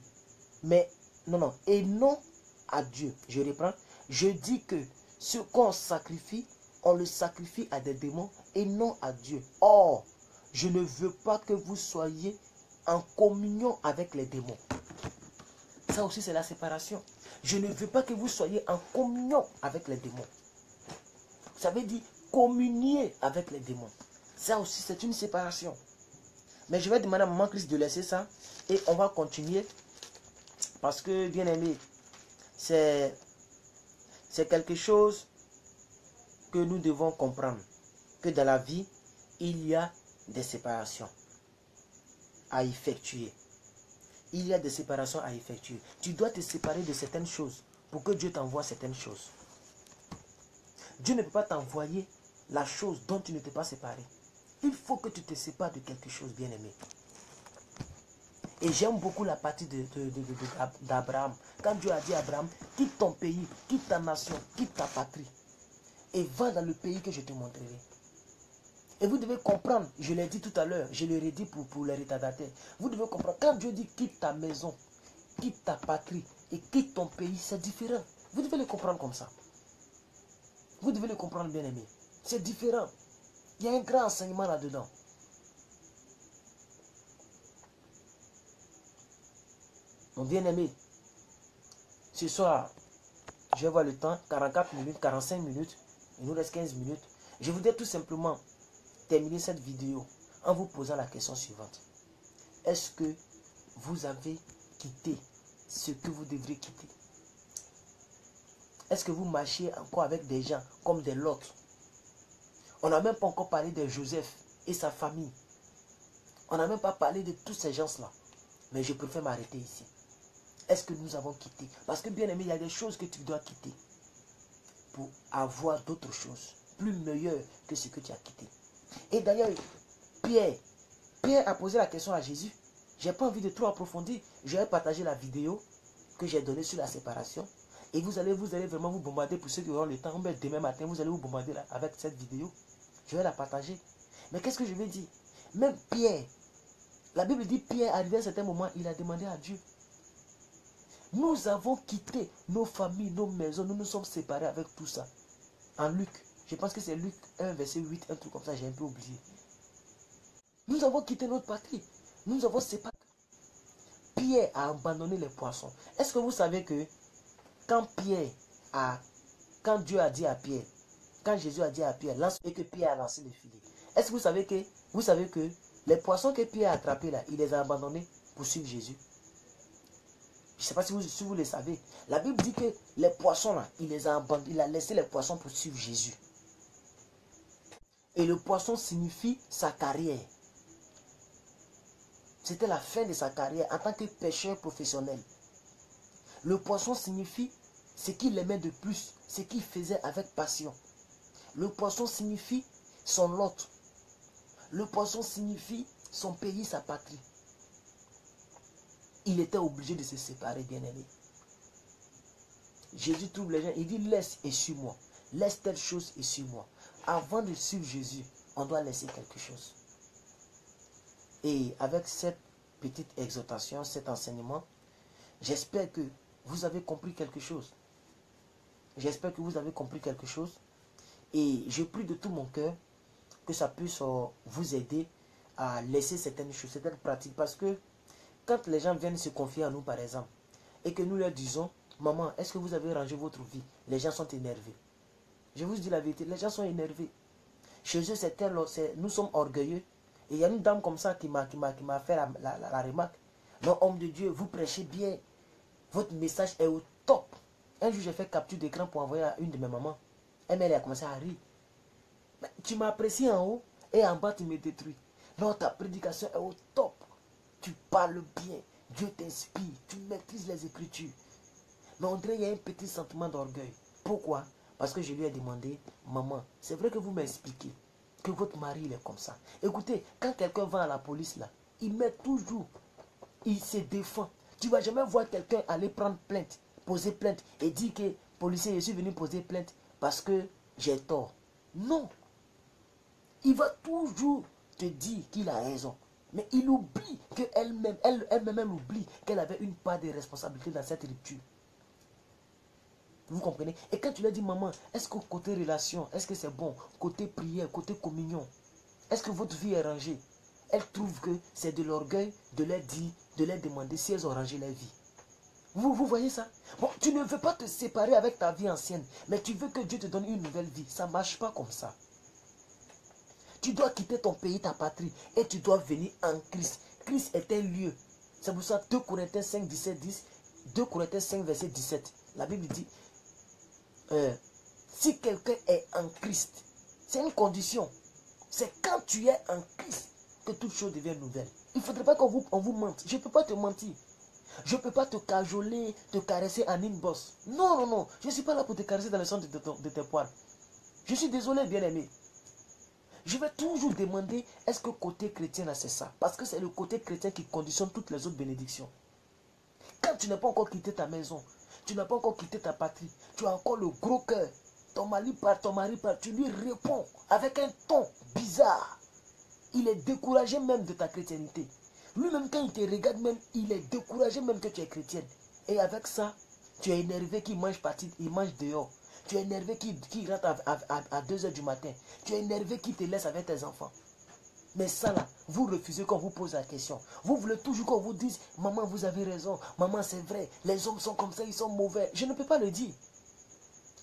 Mais non, et non à Dieu. Je reprends. Je dis que ce qu'on sacrifie, on le sacrifie à des démons et non à Dieu. Or, je ne veux pas que vous soyez en communion avec les démons. Ça aussi, c'est la séparation. Je ne veux pas que vous soyez en communion avec les démons. Ça veut dire communier avec les démons. Ça aussi, c'est une séparation. Mais je vais demander à Maman Christ de laisser ça et on va continuer. Parce que, bien aimé, c'est quelque chose que nous devons comprendre. Que dans la vie, il y a des séparations à effectuer. Il y a des séparations à effectuer. Tu dois te séparer de certaines choses pour que Dieu t'envoie certaines choses. Dieu ne peut pas t'envoyer la chose dont tu ne t'es pas séparé. Il faut que tu te sépares de quelque chose, bien aimé. Et j'aime beaucoup la partie d'Abraham. Quand Dieu a dit à Abraham, quitte ton pays, quitte ta nation, quitte ta patrie. Et va dans le pays que je te montrerai. Et vous devez comprendre, je l'ai dit tout à l'heure, je le redis pour les retardataires. Vous devez comprendre, quand Dieu dit quitte ta maison, quitte ta patrie et quitte ton pays, c'est différent. Vous devez le comprendre comme ça. Vous devez le comprendre, bien aimé. C'est différent. Il y a un grand enseignement là-dedans. Mon bien-aimé, ce soir, je vais voir le temps, 44 minutes, 45 minutes, il nous reste 15 minutes. Je voudrais tout simplement terminer cette vidéo en vous posant la question suivante. Est-ce que vous avez quitté ce que vous devriez quitter? Est-ce que vous marchez encore avec des gens comme des Lot? On n'a même pas encore parlé de Joseph et sa famille. On n'a même pas parlé de tous ces gens-là. Mais je préfère m'arrêter ici. Est-ce que nous avons quitté? Parce que bien aimé, il y a des choses que tu dois quitter pour avoir d'autres choses plus meilleures que ce que tu as quitté. Et d'ailleurs, Pierre a posé la question à Jésus. Je n'ai pas envie de trop approfondir. Je vais partager la vidéo que j'ai donnée sur la séparation. Et vous allez vraiment vous bombarder pour ceux qui auront le temps. Demain matin, vous allez vous bombarder avec cette vidéo. Je vais la partager. Mais qu'est-ce que je vais dire? Même Pierre, la Bible dit Pierre, arrivé à un certain moment, il a demandé à Dieu. Nous avons quitté nos familles, nos maisons, nous nous sommes séparés avec tout ça. En Luc, je pense que c'est Luc 1, verset 8, un truc comme ça, j'ai un peu oublié. Nous avons quitté notre patrie. Nous nous avons séparés. Pierre a abandonné les poissons. Est-ce que vous savez que quand Dieu a dit à Pierre, quand Jésus a dit à Pierre, lance, et que Pierre a lancé le filet. Est-ce que vous savez que les poissons que Pierre a attrapés là, il les a abandonnés pour suivre Jésus? Je ne sais pas si vous le savez. La Bible dit que les poissons là, il les a abandonnés, il a laissé les poissons pour suivre Jésus. Et le poisson signifie sa carrière. C'était la fin de sa carrière en tant que pêcheur professionnel. Le poisson signifie ce qu'il aimait de plus, ce qu'il faisait avec passion. Le poisson signifie son lot. Le poisson signifie son pays, sa patrie. Il était obligé de se séparer, bien-aimé. Jésus trouve les gens, il dit laisse et suis-moi. Laisse telle chose et suis-moi. Avant de suivre Jésus, on doit laisser quelque chose. Et avec cette petite exhortation, cet enseignement, j'espère que vous avez compris quelque chose. J'espère que vous avez compris quelque chose. Et je prie de tout mon cœur que ça puisse vous aider à laisser certaines choses, certaines pratiques. Parce que quand les gens viennent se confier à nous, par exemple, et que nous leur disons, maman, est-ce que vous avez rangé votre vie? Les gens sont énervés. Je vous dis la vérité, les gens sont énervés. Chez eux, nous sommes orgueilleux. Et il y a une dame comme ça qui m'a fait la remarque. Non, homme de Dieu, vous prêchez bien. Votre message est au top. Un jour, j'ai fait capture d'écran pour envoyer à une de mes mamans. Elle a commencé à rire. Mais tu m'apprécies en haut et en bas, tu me détruis. Non, ta prédication est au top. Tu parles bien. Dieu t'inspire. Tu maîtrises les Écritures. Mais on dirait qu'il y a un petit sentiment d'orgueil. Pourquoi? Parce que je lui ai demandé, maman, c'est vrai que vous m'expliquez que votre mari il est comme ça. Écoutez, quand quelqu'un va à la police là, il met toujours, il se défend. Tu ne vas jamais voir quelqu'un aller prendre plainte, poser plainte et dire que policier, je suis venu poser plainte parce que j'ai tort. Non. Il va toujours te dire qu'il a raison. Mais il oublie qu'elle-même, elle oublie qu'elle avait une part de responsabilité dans cette rupture. Vous comprenez? Et quand tu lui dis, maman, est-ce que côté relation, est-ce que c'est bon? Côté prière, côté communion, est-ce que votre vie est rangée? Elle trouve que c'est de l'orgueil de leur dire, de leur demander si elles ont rangé leur vie. Vous voyez ça? Bon, tu ne veux pas te séparer avec ta vie ancienne, mais tu veux que Dieu te donne une nouvelle vie. Ça ne marche pas comme ça. Tu dois quitter ton pays, ta patrie, et tu dois venir en Christ. Christ est un lieu. C'est pour ça 2 Corinthiens 5, 17, 10. 2 Corinthiens 5, verset 17. La Bible dit, si quelqu'un est en Christ, c'est une condition. C'est quand tu es en Christ que toute chose devient nouvelle. Il ne faudrait pas qu'on vous mente. Je ne peux pas te mentir. Je ne peux pas te cajoler, te caresser en inbox. Non, non, non. Je ne suis pas là pour te caresser dans le centre de tes poils. Je suis désolé, bien-aimé. Je vais toujours demander, est-ce que côté chrétien, là, c'est ça? Parce que c'est le côté chrétien qui conditionne toutes les autres bénédictions. Quand tu n'as pas encore quitté ta maison, tu n'as pas encore quitté ta patrie, tu as encore le gros cœur, ton mari part, tu lui réponds avec un ton bizarre. Il est découragé même de ta chrétienté. Lui-même, quand il te regarde même, il est découragé même que tu es chrétienne. Et avec ça, tu es énervé qu'il mange dehors. Tu es énervé qu'il rentre à 2 h du matin. Tu es énervé qu'il te laisse avec tes enfants. Mais ça là, vous refusez qu'on vous pose la question. Vous voulez toujours qu'on vous dise, maman vous avez raison, maman c'est vrai, les hommes sont comme ça, ils sont mauvais. Je ne peux pas le dire.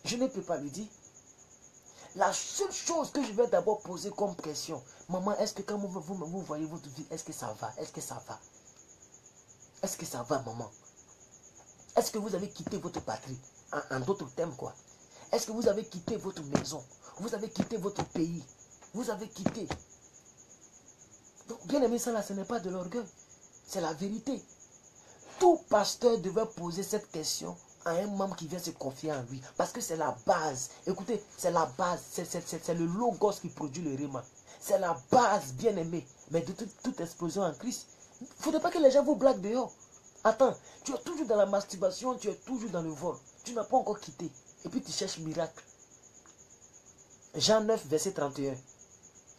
Je ne peux pas lui dire. La seule chose que je vais d'abord poser comme question, maman, est-ce que quand vous voyez votre vie, est-ce que ça va? Est-ce que ça va? Est-ce que ça va, maman? Est-ce que vous avez quitté votre patrie? En d'autres termes, quoi. Est-ce que vous avez quitté votre maison? Vous avez quitté votre pays? Vous avez quitté. Donc, bien aimé, ça là, ce n'est pas de l'orgueil. C'est la vérité. Tout pasteur devait poser cette question à un membre qui vient se confier en lui. Parce que c'est la base. Écoutez, c'est la base. C'est le logos qui produit le rhéma. C'est la base, bien aimé. Mais de toute explosion en Christ, il ne faudrait pas que les gens vous blaguent dehors. Attends, tu es toujours dans la masturbation, tu es toujours dans le vol. Tu n'as pas encore quitté. Et puis tu cherches miracle. Jean 9, verset 31.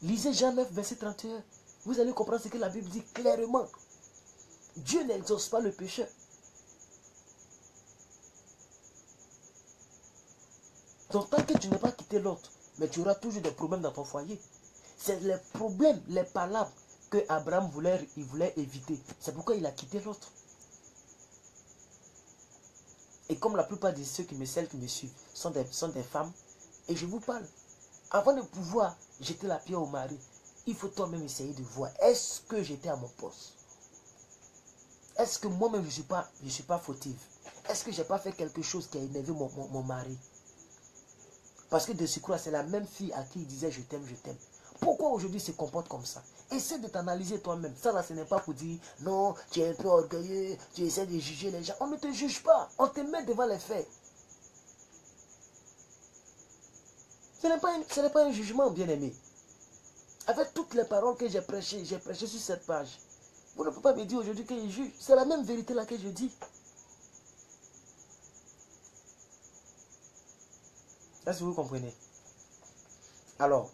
Lisez Jean 9, verset 31. Vous allez comprendre ce que la Bible dit clairement. Dieu n'exauce pas le pécheur. Donc tant que tu n'as pas quitté l'autre, mais tu auras toujours des problèmes dans ton foyer. C'est les problèmes, les palabres que Abraham voulait éviter. C'est pourquoi il a quitté l'autre. Et comme la plupart de ceux qui me suivent sont des femmes, et je vous parle, avant de pouvoir jeter la pierre au mari, il faut toi-même essayer de voir, est-ce que j'étais à mon poste? Est-ce que moi-même je ne suis pas fautive? Est-ce que je n'ai pas fait quelque chose qui a énervé mon mari? Parce que de surcroît, c'est la même fille à qui il disait je t'aime, je t'aime. Pourquoi aujourd'hui il se comporte comme ça? Essaie de t'analyser toi-même. Ça là, ce n'est pas pour dire non, tu es un peu orgueilleux, tu essaies de juger les gens. On ne te juge pas, on te met devant les faits. Ce n'est pas un jugement, bien-aimé. Avec toutes les paroles que j'ai prêchées sur cette page, vous ne pouvez pas me dire aujourd'hui qu'il juge. C'est la même vérité là que je dis. Est-ce que vous comprenez? Alors,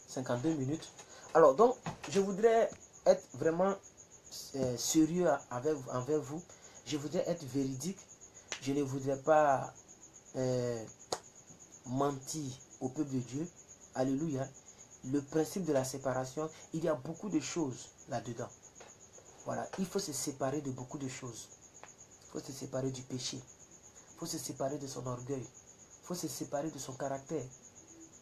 52 minutes. Alors, donc, je voudrais être vraiment sérieux envers vous. Je voudrais être véridique. Je ne voudrais pas mentir au peuple de Dieu. Alléluia. Le principe de la séparation, il y a beaucoup de choses là-dedans. Voilà, il faut se séparer de beaucoup de choses. Il faut se séparer du péché. Il faut se séparer de son orgueil. Il faut se séparer de son caractère.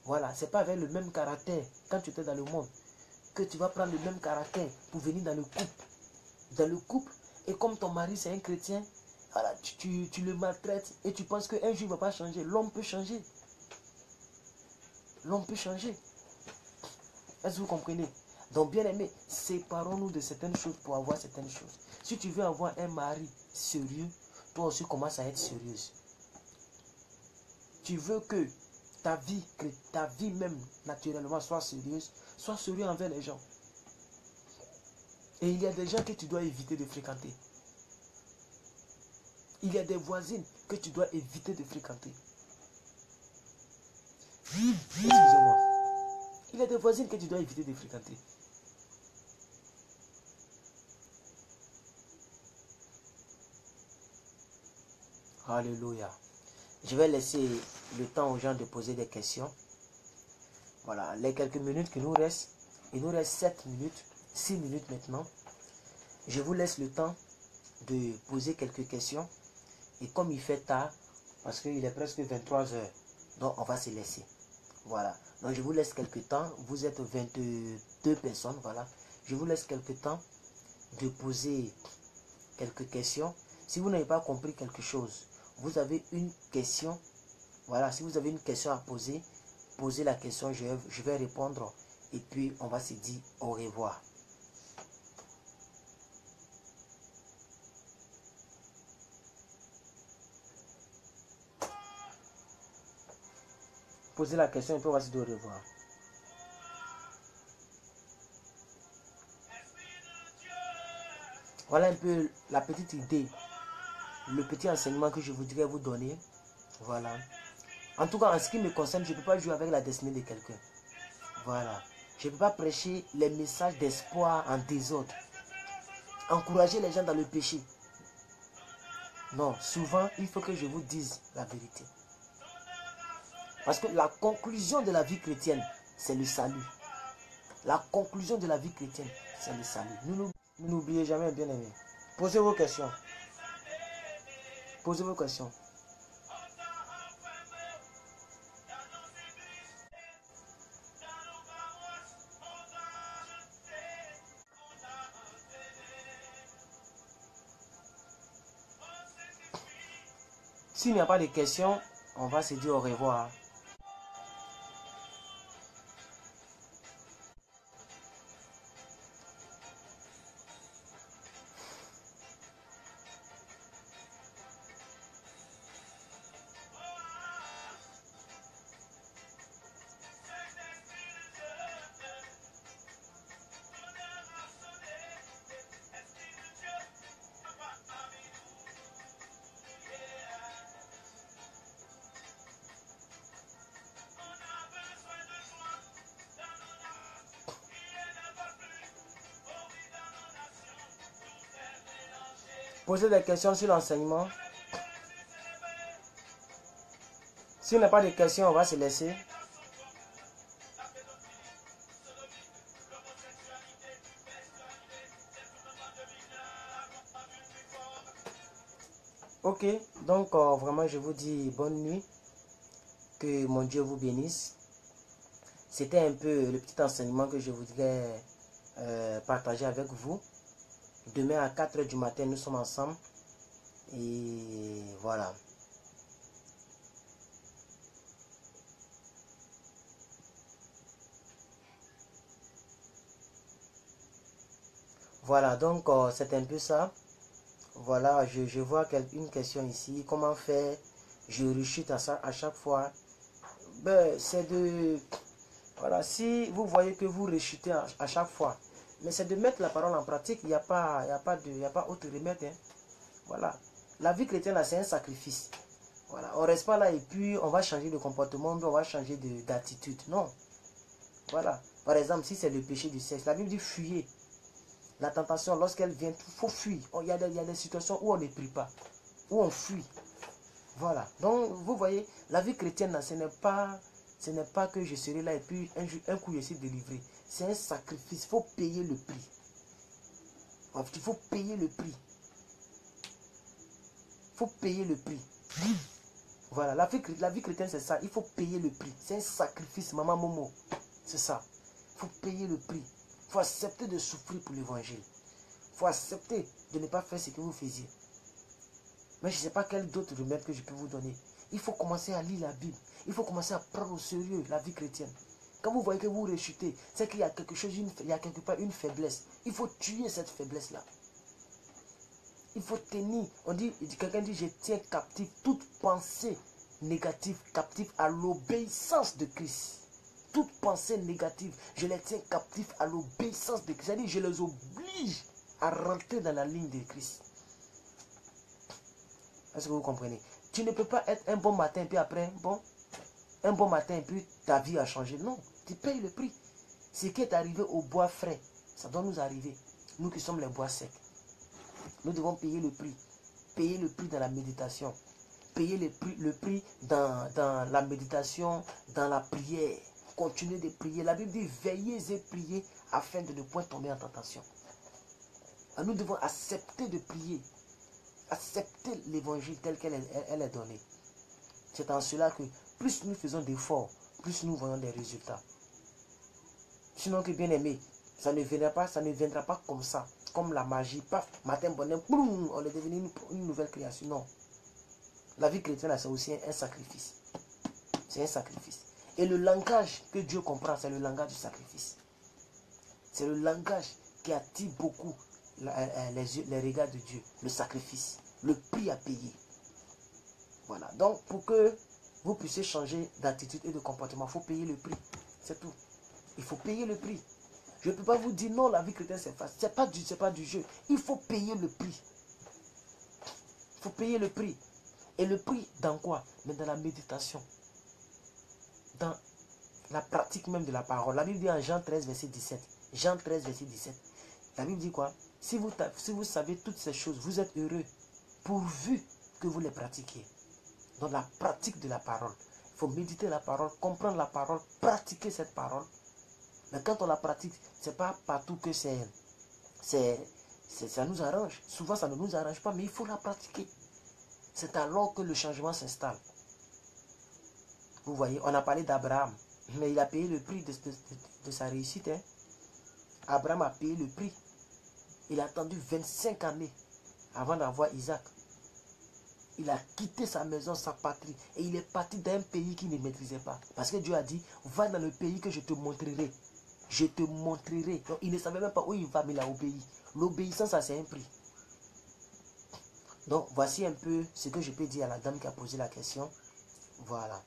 Voilà, ce n'est pas avec le même caractère, quand tu étais dans le monde, que tu vas prendre le même caractère pour venir dans le couple. Dans le couple, et comme ton mari c'est un chrétien, voilà, tu le maltraites et tu penses qu'un jour il ne va pas changer. L'homme peut changer. L'homme peut changer. Est-ce que vous comprenez? Donc bien aimé, séparons-nous de certaines choses pour avoir certaines choses. Si tu veux avoir un mari sérieux, toi aussi commence à être sérieuse. Tu veux que ta vie même naturellement soit sérieuse, sois sérieux envers les gens. Et il y a des gens que tu dois éviter de fréquenter. Il y a des voisines que tu dois éviter de fréquenter. Excusez-moi. Il y a des voisines que tu dois éviter de fréquenter. Alléluia. Je vais laisser le temps aux gens de poser des questions. Voilà, les quelques minutes qui nous restent, il nous reste 7 minutes, 6 minutes maintenant. Je vous laisse le temps de poser quelques questions. Et comme il fait tard, parce qu'il est presque 23 h, donc on va se laisser. Voilà, donc je vous laisse quelques temps. Vous êtes 22 personnes, voilà. Je vous laisse quelques temps de poser quelques questions. Si vous n'avez pas compris quelque chose, vous avez une question. Voilà, si vous avez une question à poser, posez la question, je vais répondre. Et puis, on va se dire au revoir. Posez la question et puis on va se dire au revoir. Voilà un peu la petite idée, le petit enseignement que je voudrais vous donner. Voilà. En tout cas, en ce qui me concerne, je ne peux pas jouer avec la destinée de quelqu'un. Voilà. Je ne peux pas prêcher les messages d'espoir en désordre. Encourager les gens dans le péché. Non, souvent, il faut que je vous dise la vérité. Parce que la conclusion de la vie chrétienne, c'est le salut. La conclusion de la vie chrétienne, c'est le salut. N'oubliez jamais, bien aimé. Posez vos questions. Posez vos questions. S'il n'y a pas de questions, on va se dire au revoir. Posez des questions sur l'enseignement. S'il n'y a pas de questions, on va se laisser. Ok, donc vraiment je vous dis bonne nuit. Que mon Dieu vous bénisse. C'était un peu le petit enseignement que je voudrais partager avec vous. Demain à 4 h du matin, nous sommes ensemble. Et voilà. Voilà, donc c'est un peu ça. Voilà, je vois une question ici. Comment faire? Je rechute à chaque fois. Ben, c'est de... Voilà, si vous voyez que vous rechutez à chaque fois, mais c'est de mettre la parole en pratique. Il n'y a pas autre remède. Hein. Voilà. La vie chrétienne, c'est un sacrifice. Voilà. On ne reste pas là et puis on va changer de comportement, on va changer d'attitude. Non. Voilà. Par exemple, si c'est le péché du sexe, la Bible dit fuyez. La tentation, lorsqu'elle vient, il faut fuir. Il y a des situations où on ne prie pas, où on fuit. Voilà. Donc, vous voyez, la vie chrétienne, ce n'est pas que je serai là et puis un coup je suis délivré. C'est un sacrifice. Il faut payer le prix. Il faut payer le prix. Il faut payer le prix. Voilà, la vie chrétienne, c'est ça. Il faut payer le prix. C'est un sacrifice, maman Momo. C'est ça. Il faut payer le prix. Il faut accepter de souffrir pour l'évangile. Il faut accepter de ne pas faire ce que vous faisiez. Mais je ne sais pas quel d'autre remède que je peux vous donner. Il faut commencer à lire la Bible. Il faut commencer à prendre au sérieux la vie chrétienne. Quand vous voyez que vous rechutez, c'est qu'il y a quelque chose, il y a quelque part une faiblesse. Il faut tuer cette faiblesse-là. Il faut tenir. Quelqu'un dit, je tiens captif toute pensée négative, captive à l'obéissance de Christ. Toute pensée négative, je les tiens captifs à l'obéissance de Christ. C'est-à-dire, je les oblige à rentrer dans la ligne de Christ. Est-ce que vous comprenez? Tu ne peux pas être un bon matin et puis après, un bon matin et puis ta vie a changé. Non, tu payes le prix. Ce qui est arrivé au bois frais, ça doit nous arriver. Nous qui sommes les bois secs. Nous devons payer le prix. Payer le prix dans la méditation. Payer le prix dans la méditation, dans la prière. Continuez de prier. La Bible dit, veillez et priez afin de ne point tomber en tentation. Nous devons accepter de prier. Accepter l'évangile tel qu'elle est donnée. C'est en cela que plus nous faisons d'efforts, plus nous voyons des résultats. Sinon que bien aimé, ça ne viendra pas comme ça, comme la magie, paf, matin bonheur, boum, on est devenu une nouvelle création. Non. La vie chrétienne, c'est aussi un sacrifice. C'est un sacrifice. Et le langage que Dieu comprend, c'est le langage du sacrifice. C'est le langage qui attire beaucoup les regards de Dieu, le sacrifice, le prix à payer. Voilà. Donc, pour que vous puissiez changer d'attitude et de comportement, il faut payer le prix. C'est tout. Il faut payer le prix. Je ne peux pas vous dire non, la vie chrétienne c'est facile. Ce n'est pas du jeu. Il faut payer le prix. Il faut payer le prix. Et le prix dans quoi? Mais dans la méditation. Dans la pratique même de la parole. La Bible dit en Jean 13, verset 17. Jean 13, verset 17. La Bible dit quoi? Si vous savez toutes ces choses, vous êtes heureux, pourvu que vous les pratiquiez. Dans la pratique de la parole. Il faut méditer la parole, comprendre la parole, pratiquer cette parole. Mais quand on la pratique, ce n'est pas partout que ça nous arrange. Souvent, ça ne nous arrange pas, mais il faut la pratiquer. C'est alors que le changement s'installe. Vous voyez, on a parlé d'Abraham, mais il a payé le prix de sa réussite. Hein. Abraham a payé le prix. Il a attendu 25 années avant d'avoir Isaac. Il a quitté sa maison, sa patrie. Et il est parti dans un pays qu'il ne maîtrisait pas. Parce que Dieu a dit, va dans le pays que je te montrerai. Je te montrerai. Donc il ne savait même pas où il va, mais il a obéi. L'obéissance, ça c'est un prix. Donc voici un peu ce que je peux dire à la dame qui a posé la question. Voilà.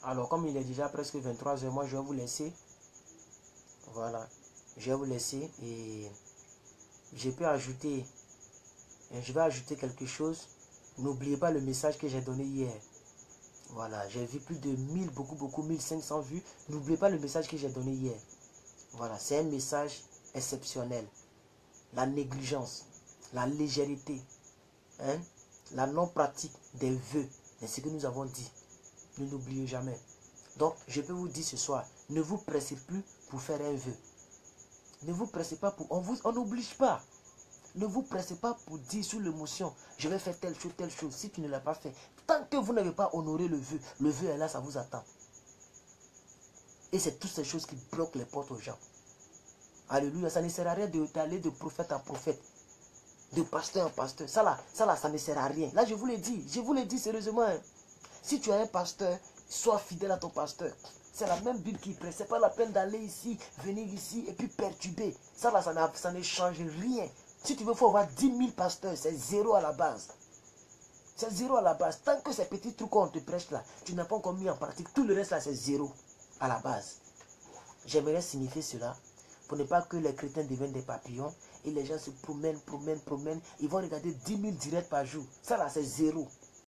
Alors, comme il est déjà presque 23 h, moi, je vais vous laisser. Voilà. Je vais vous laisser et je peux ajouter. Je vais ajouter quelque chose. N'oubliez pas le message que j'ai donné hier. Voilà. J'ai vu plus de 1000, beaucoup, 1500 vues. N'oubliez pas le message que j'ai donné hier. Voilà. C'est un message exceptionnel. La négligence, la légèreté, hein, la non-pratique des vœux. C'est ce que nous avons dit. Ne l'oubliez jamais. Donc, je peux vous dire ce soir, ne vous pressez plus pour faire un vœu. Ne vous pressez pas pour... On n'oblige pas. Ne vous pressez pas pour dire sous l'émotion, je vais faire telle chose, si tu ne l'as pas fait. Tant que vous n'avez pas honoré le vœu est là, ça vous attend. Et c'est toutes ces choses qui bloquent les portes aux gens. Alléluia, ça ne sert à rien d'aller de prophète en prophète, de pasteur en pasteur. Ça là, ça ne sert à rien. Là, je vous l'ai dit sérieusement. Hein. Si tu as un pasteur, sois fidèle à ton pasteur. C'est la même Bible qui prêche. Ce n'est pas la peine d'aller ici, venir ici et puis perturber. Ça là, ça ne change rien. Si tu veux, il faut avoir 10 000 pasteurs. C'est zéro à la base. C'est zéro à la base. Tant que ces petits trucs qu'on te prêche là, tu n'as pas encore mis en pratique. Tout le reste là, c'est zéro à la base. J'aimerais signifier cela pour ne pas que les chrétiens deviennent des papillons et les gens se promènent. Ils vont regarder 10 000 directs par jour. Ça là, c'est zéro.